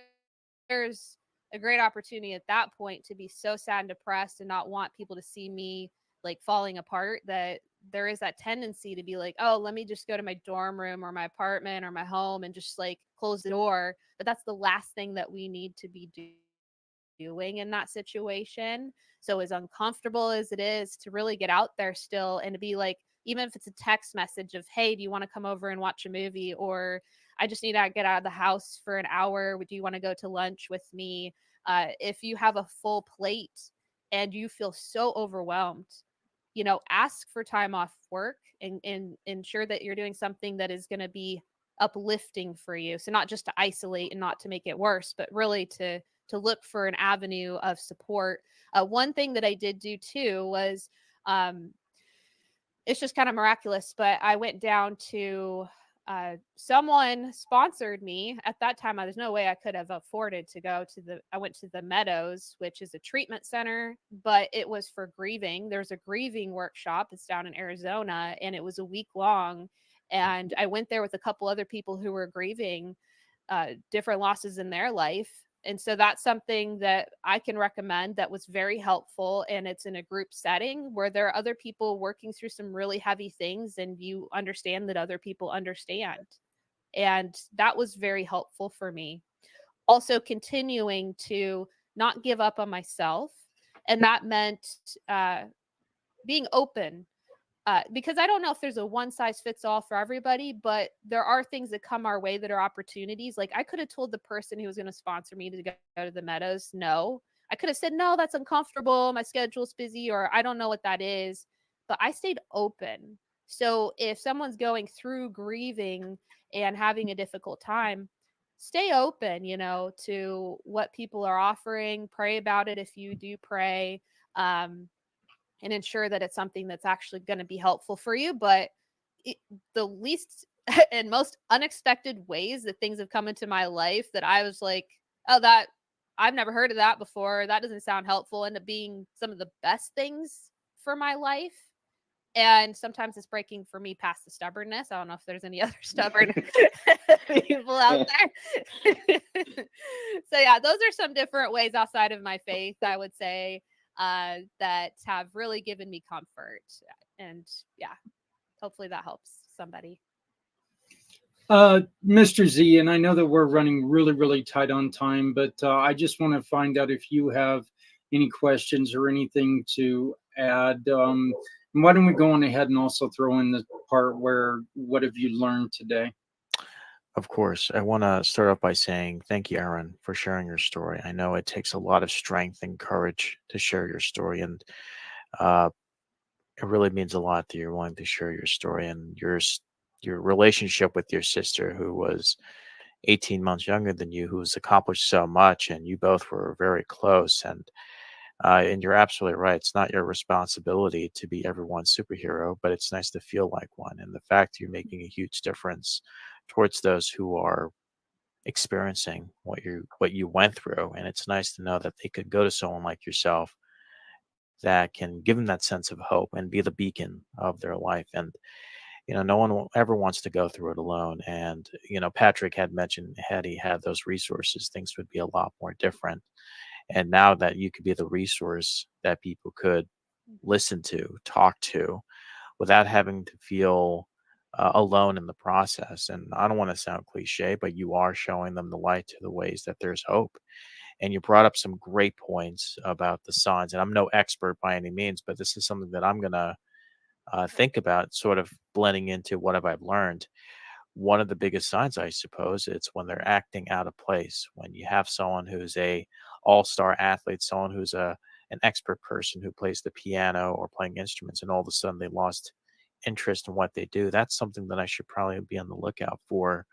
there's a great opportunity at that point to be so sad and depressed and not want people to see me like falling apart, that there is that tendency to be like, oh, let me just go to my dorm room or my apartment or my home and just like close the door. But that's the last thing that we need to be doing in that situation. So as uncomfortable as it is, to really get out there still and to be like, even if it's a text message of, hey, do you want to come over and watch a movie? Or I just need to get out of the house for an hour. Do you want to go to lunch with me? If you have a full plate and you feel so overwhelmed, ask for time off work and ensure that you're doing something that is going to be uplifting for you. So not just to isolate and not to make it worse, but really to look for an avenue of support. One thing that I did do too was, it's just kind of miraculous, but I went down to, someone sponsored me at that time. There's no way I could have afforded to go to I went to the Meadows, which is a treatment center, but it was for grieving. There's a grieving workshop. It's down in Arizona, and it was a week long. And I went there with a couple other people who were grieving different losses in their life. And so that's something that I can recommend that was very helpful. And it's in a group setting where there are other people working through some really heavy things, and you understand that other people understand. And that was very helpful for me. Also, continuing to not give up on myself. And that meant being open. Because I don't know if there's a one size fits all for everybody, but there are things that come our way that are opportunities. Like I could have told the person who was going to sponsor me to go to the Meadows, no. I could have said, no, that's uncomfortable. My schedule's busy, or I don't know what that is. But I stayed open. So if someone's going through grieving and having a difficult time, stay open, to what people are offering. Pray about it if you do pray. And ensure that it's something that's actually going to be helpful for you. But the least and most unexpected ways that things have come into my life that I was like, oh, that I've never heard of that before. That doesn't sound helpful, end up being some of the best things for my life. And sometimes it's breaking for me past the stubbornness. I don't know if there's any other stubborn people out there. So yeah, those are some different ways outside of my faith, I would say, that have really given me comfort. And yeah, hopefully that helps somebody. Mr. Z, and I know that we're running really, really tight on time, but I just want to find out if you have any questions or anything to add. And why don't we go on ahead and also throw in the part where, what have you learned today? Of course. I want to start off by saying thank you, Aaron, for sharing your story. I know it takes a lot of strength and courage to share your story, and it really means a lot that you're willing to share your story and your relationship with your sister, who was 18 months younger than you, who's accomplished so much, and you both were very close. And you're absolutely right. It's not your responsibility to be everyone's superhero, but it's nice to feel like one. And the fact you're making a huge difference towards those who are experiencing what you went through, and it's nice to know that they could go to someone like yourself that can give them that sense of hope and be the beacon of their life. And no one ever wants to go through it alone. And Patrick had mentioned, had he had those resources, things would be a lot more different. And now that you could be the resource that people could listen to, talk to, without having to feel alone in the process. And I don't want to sound cliche, but you are showing them the light to the ways that there's hope. And you brought up some great points about the signs. And I'm no expert by any means, but this is something that I'm going to think about, sort of blending into what I've learned. One of the biggest signs, I suppose, it's when they're acting out of place. When you have someone who's a all-star athlete, someone who's an expert person who plays the piano or playing instruments, and all of a sudden they lost interest in what they do. That's something that I should probably be on the lookout for,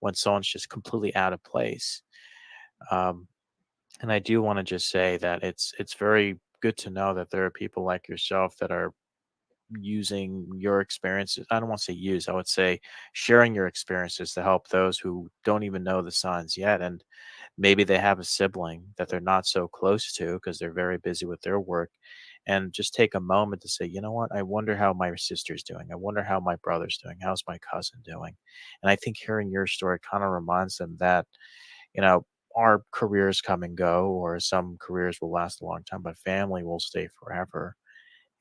when someone's just completely out of place. And I do want to just say that it's very good to know that there are people like yourself that are using your experiences. I don't want to say use, I would say sharing your experiences to help those who don't even know the signs yet. And maybe they have a sibling that they're not so close to because they're very busy with their work. And just take a moment to say, you know what, I wonder how my sister's doing. I wonder how my brother's doing. How's my cousin doing? And I think hearing your story kind of reminds them that, you know, our careers come and go, or some careers will last a long time, but family will stay forever.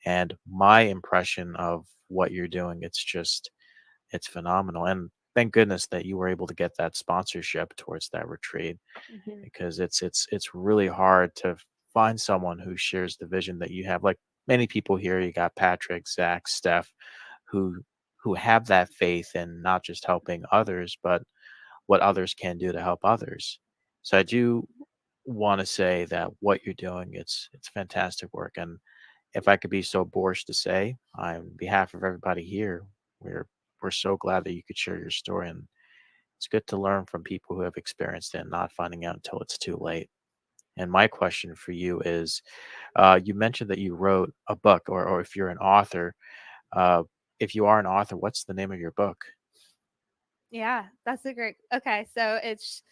And my impression of what you're doing, it's phenomenal. And thank goodness that you were able to get that sponsorship towards that retreat, Mhm. because it's really hard to find someone who shares the vision that you have. Like many people here, you got Patrick, Zach, Steph, who have that faith in not just helping others, but what others can do to help others. So I do want to say that what you're doing, it's fantastic work. And if I could be so boorish to say, on behalf of everybody here, we're we're so glad that you could share your story, and it's good to learn from people who have experienced it and not finding out until it's too late. And my question for you is, you mentioned that you wrote a book, or if you're an author, uh, if you are an author, what's the name of your book? Yeah, that's a great. Okay, so it's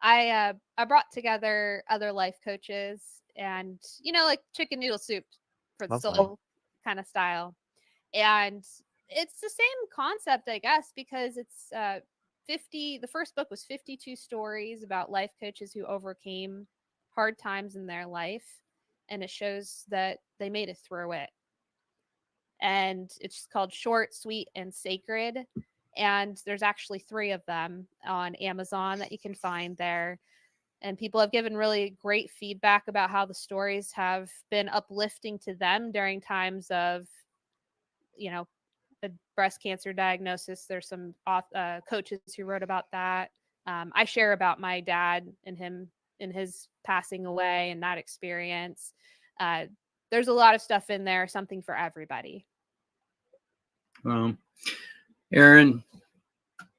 I brought together other life coaches and like chicken noodle soup for the Lovely. soul kind of style. And it's the same concept, I guess, because it's 50 the first book was 52 stories about life coaches who overcame hard times in their life, and it shows that they made it through it. And it's called Short, Sweet, and Sacred. And there's actually 3 of them on Amazon that you can find there. And people have given really great feedback about how the stories have been uplifting to them during times of, you know, a breast cancer diagnosis. There's some coaches who wrote about that. I share about my dad and him and his passing away and that experience. Uh, there's a lot of stuff in there, something for everybody. Aaron,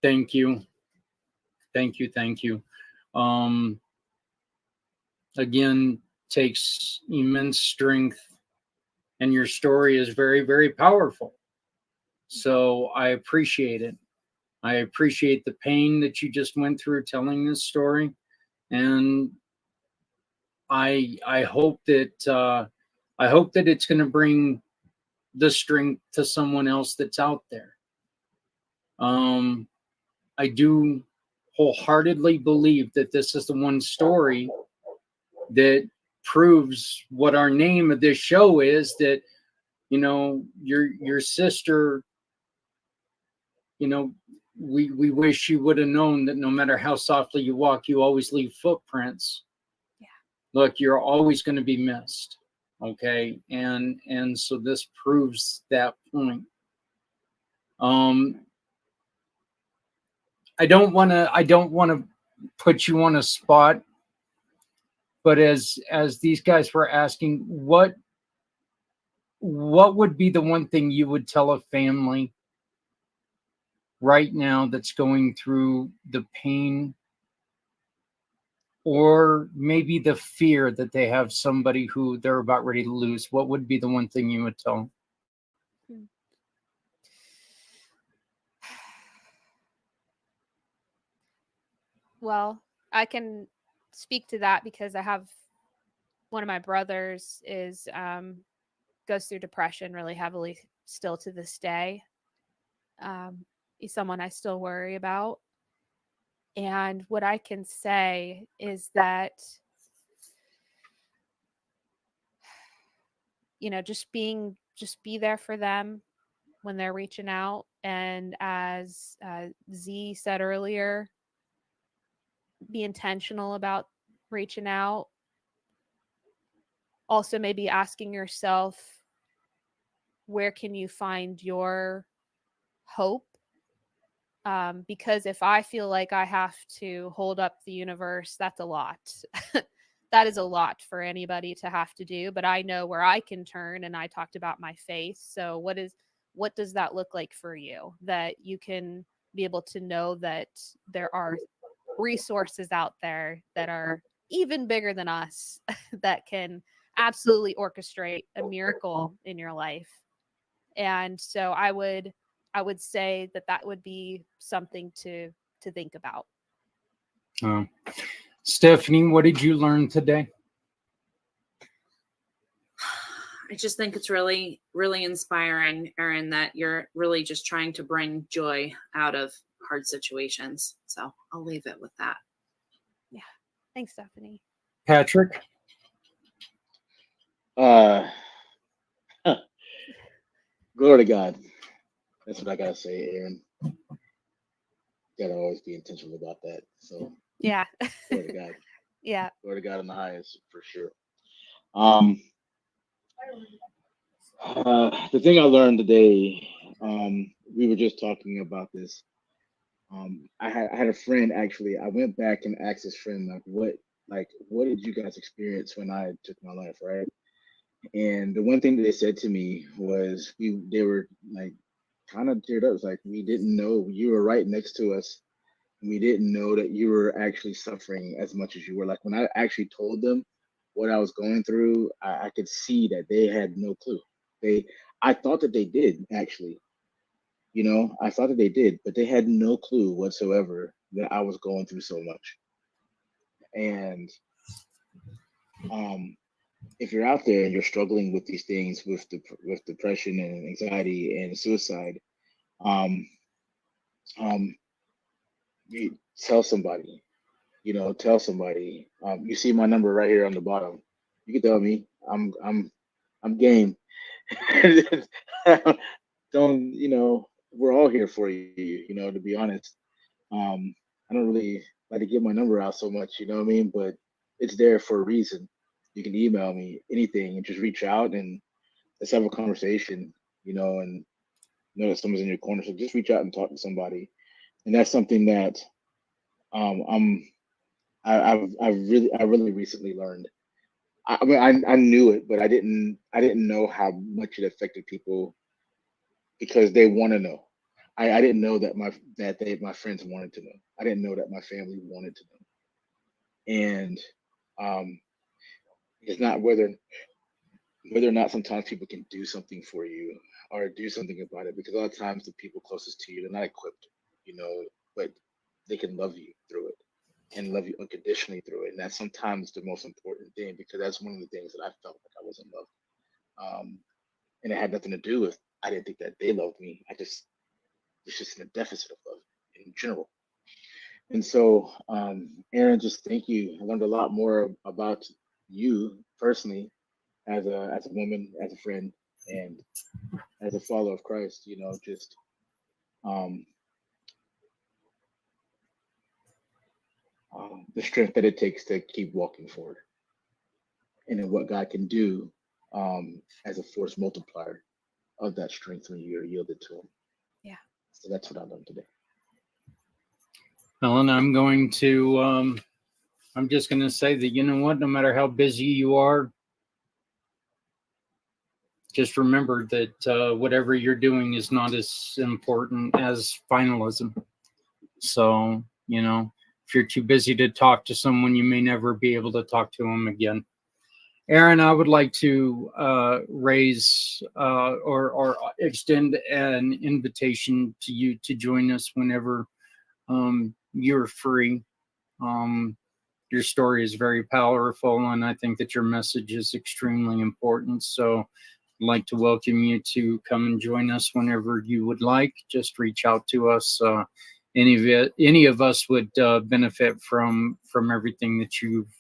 thank you. Thank you. Um, again, takes immense strength, and your story is very, very powerful. So I appreciate it. I appreciate the pain that you just went through telling this story, and I hope that it's going to bring the strength to someone else that's out there. I do wholeheartedly believe that this is the one story that proves what our name of this show is, that your sister, we wish you would have known that no matter how softly you walk, you always leave footprints. Yeah. Look, you're always going to be missed. Okay. And so this proves that point. I don't want to put you on a spot, but as these guys were asking, what would be the one thing you would tell a family right now that's going through the pain or maybe the fear that they have somebody who they're about ready to lose? What would be the one thing you would tell them? Well, I can speak to that because I have one of my brothers is goes through depression really heavily still to this day. He's someone I still worry about. And what I can say is that, just be there for them when they're reaching out. And as Z said earlier, be intentional about reaching out. Also, maybe asking yourself, where can you find your hope? Because if I feel like I have to hold up the universe, that's a lot. That is a lot for anybody to have to do, but I know where I can turn, and I talked about my faith. So what does that look like for you? That you can be able to know that there are resources out there that are even bigger than us that can absolutely orchestrate a miracle in your life. And so I would say that would be something to think about. Stephanie, what did you learn today? I just think it's really, really inspiring, Aaron, that you're really just trying to bring joy out of hard situations. So I'll leave it with that. Yeah. Thanks, Stephanie. Patrick? Glory to God. That's what I gotta say, Aaron. Gotta always be intentional about that. So yeah. Glory to God. Yeah. Glory to God in the highest, for sure. The thing I learned today, we were just talking about this. I had a friend, actually. I went back and asked this friend, what did you guys experience when I took my life, right? And the one thing that they said to me was they were like kind of teared up. It was like, we didn't know you were right next to us. We didn't know that you were actually suffering as much as you were. Like when I actually told them what I was going through, I could see that they had no clue. I thought that they did, actually. I thought that they did, but they had no clue whatsoever that I was going through so much. And if you're out there and you're struggling with these things, with depression and anxiety and suicide, you tell somebody. Tell somebody. You see my number right here on the bottom. You can tell me. I'm game. Don't, we're all here for you, to be honest. I don't really like to give my number out so much, you know what I mean? But it's there for a reason. You can email me anything and just reach out and let's have a conversation, and know that someone's in your corner. So just reach out and talk to somebody. And that's something that I really recently learned. I mean, I knew it, but I didn't know how much it affected people because they want to know. I didn't know that my friends wanted to know. I didn't know that my family wanted to know. And it's not whether or not sometimes people can do something for you or do something about it, because a lot of times the people closest to you, they're not equipped, but they can love you through it and love you unconditionally through it. And that's sometimes the most important thing, because that's one of the things that I felt like I wasn't loved. And it had nothing to do with, I didn't think that they loved me. It's just in a deficit of love in general. And so, Aaron, just thank you. I learned a lot more about you personally as a woman, as a friend, and as a follower of Christ, just the strength that it takes to keep walking forward, and then what God can do as a force multiplier of that strength when you're yielded to Him. Yeah. So that's what I learned today. Ellen, I'm just going to say that, you know what, no matter how busy you are, just remember that whatever you're doing is not as important as finalism. So, if you're too busy to talk to someone, you may never be able to talk to them again. Aaron, I would like to raise or extend an invitation to you to join us whenever you're free. Your story is very powerful, and I think that your message is extremely important. So I'd like to welcome you to come and join us whenever you would like. Just reach out to us. Any of us would benefit from everything that you've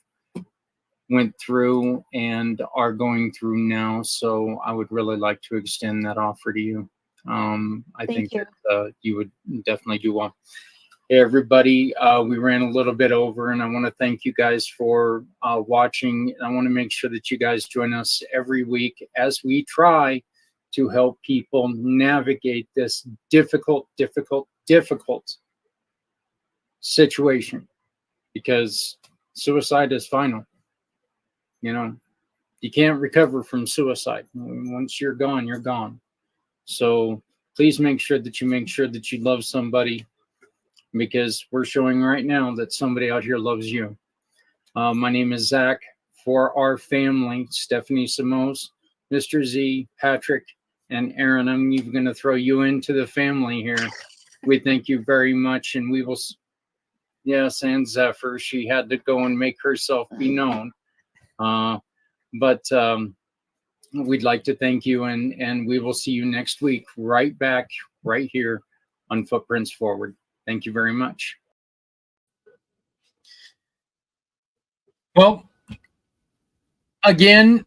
went through and are going through now. So I would really like to extend that offer to you. I think that you would definitely do well. Hey, everybody, we ran a little bit over, and I want to thank you guys for watching. I want to make sure that you guys join us every week as we try to help people navigate this difficult situation, because suicide is final. You can't recover from suicide. Once you're gone, you're gone. So please make sure that you love somebody, because we're showing right now that somebody out here loves you. My name is Zach for our family, Stephanie Samos, Mr. Z, Patrick, and Aaron. I'm even going to throw you into the family here. We thank you very much, and we will. Yes, and Zephyr, she had to go and make herself be known. But we'd like to thank you, and we will see you next week, right back, right here on Footprints Forward. Thank you very much. Well, again,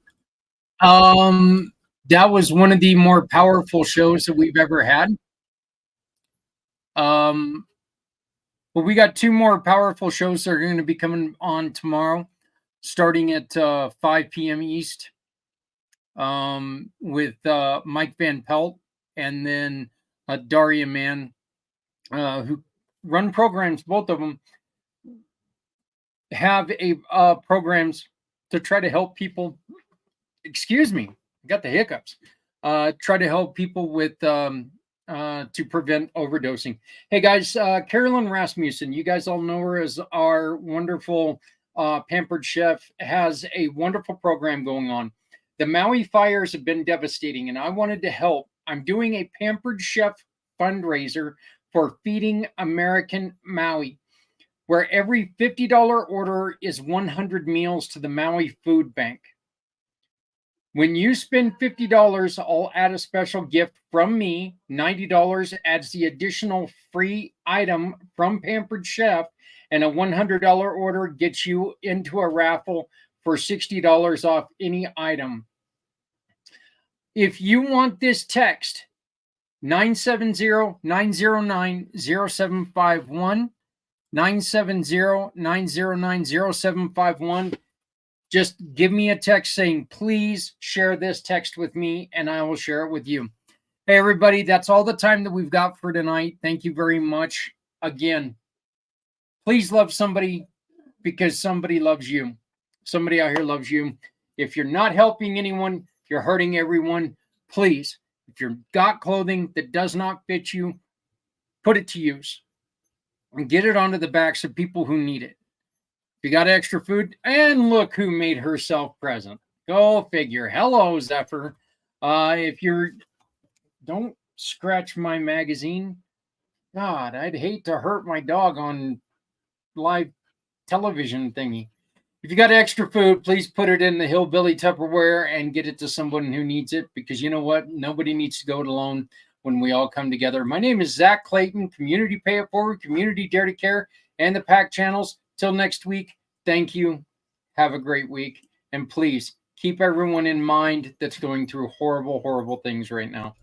that was one of the more powerful shows that we've ever had. But we got 2 more powerful shows that are going to be coming on tomorrow, starting at 5 p.m. East, with Mike Van Pelt and then Daria Mann, who run programs. Both of them have programs to try to help people. Excuse me, I got the hiccups. Try to help people with to prevent overdosing. Hey guys, Carolyn Rasmussen, you guys all know her as our wonderful pampered chef, has a wonderful program going on. The Maui fires have been devastating, and I wanted to help. I'm doing a pampered chef fundraiser for Feeding American Maui, where every $50 order is 100 meals to the Maui Food Bank. When you spend $50, I'll add a special gift from me. $90 adds the additional free item from Pampered Chef, and a $100 order gets you into a raffle for $60 off any item. If you want this, text 970-909-0751, 970-909-0751. Just give me a text saying, please share this text with me, and I will share it with you. Hey, everybody, that's all the time that we've got for tonight. Thank you very much. Again, please love somebody, because somebody loves you. Somebody out here loves you. If you're not helping anyone, you're hurting everyone. Please, if you've got clothing that does not fit you, put it to use and get it onto the backs of people who need it. You got extra food, and look who made herself present. Go figure. Hello, Zephyr. If you're, don't scratch my magazine. God, I'd hate to hurt my dog on live television thingy. If you got extra food, please put it in the hillbilly Tupperware and get it to someone who needs it, because you know what? Nobody needs to go it alone when we all come together. My name is Zach Clayton, Community Pay It Forward, Community Dare to Care, and the pACT channels. Till next week, thank you. Have a great week. And please keep everyone in mind that's going through horrible, horrible things right now.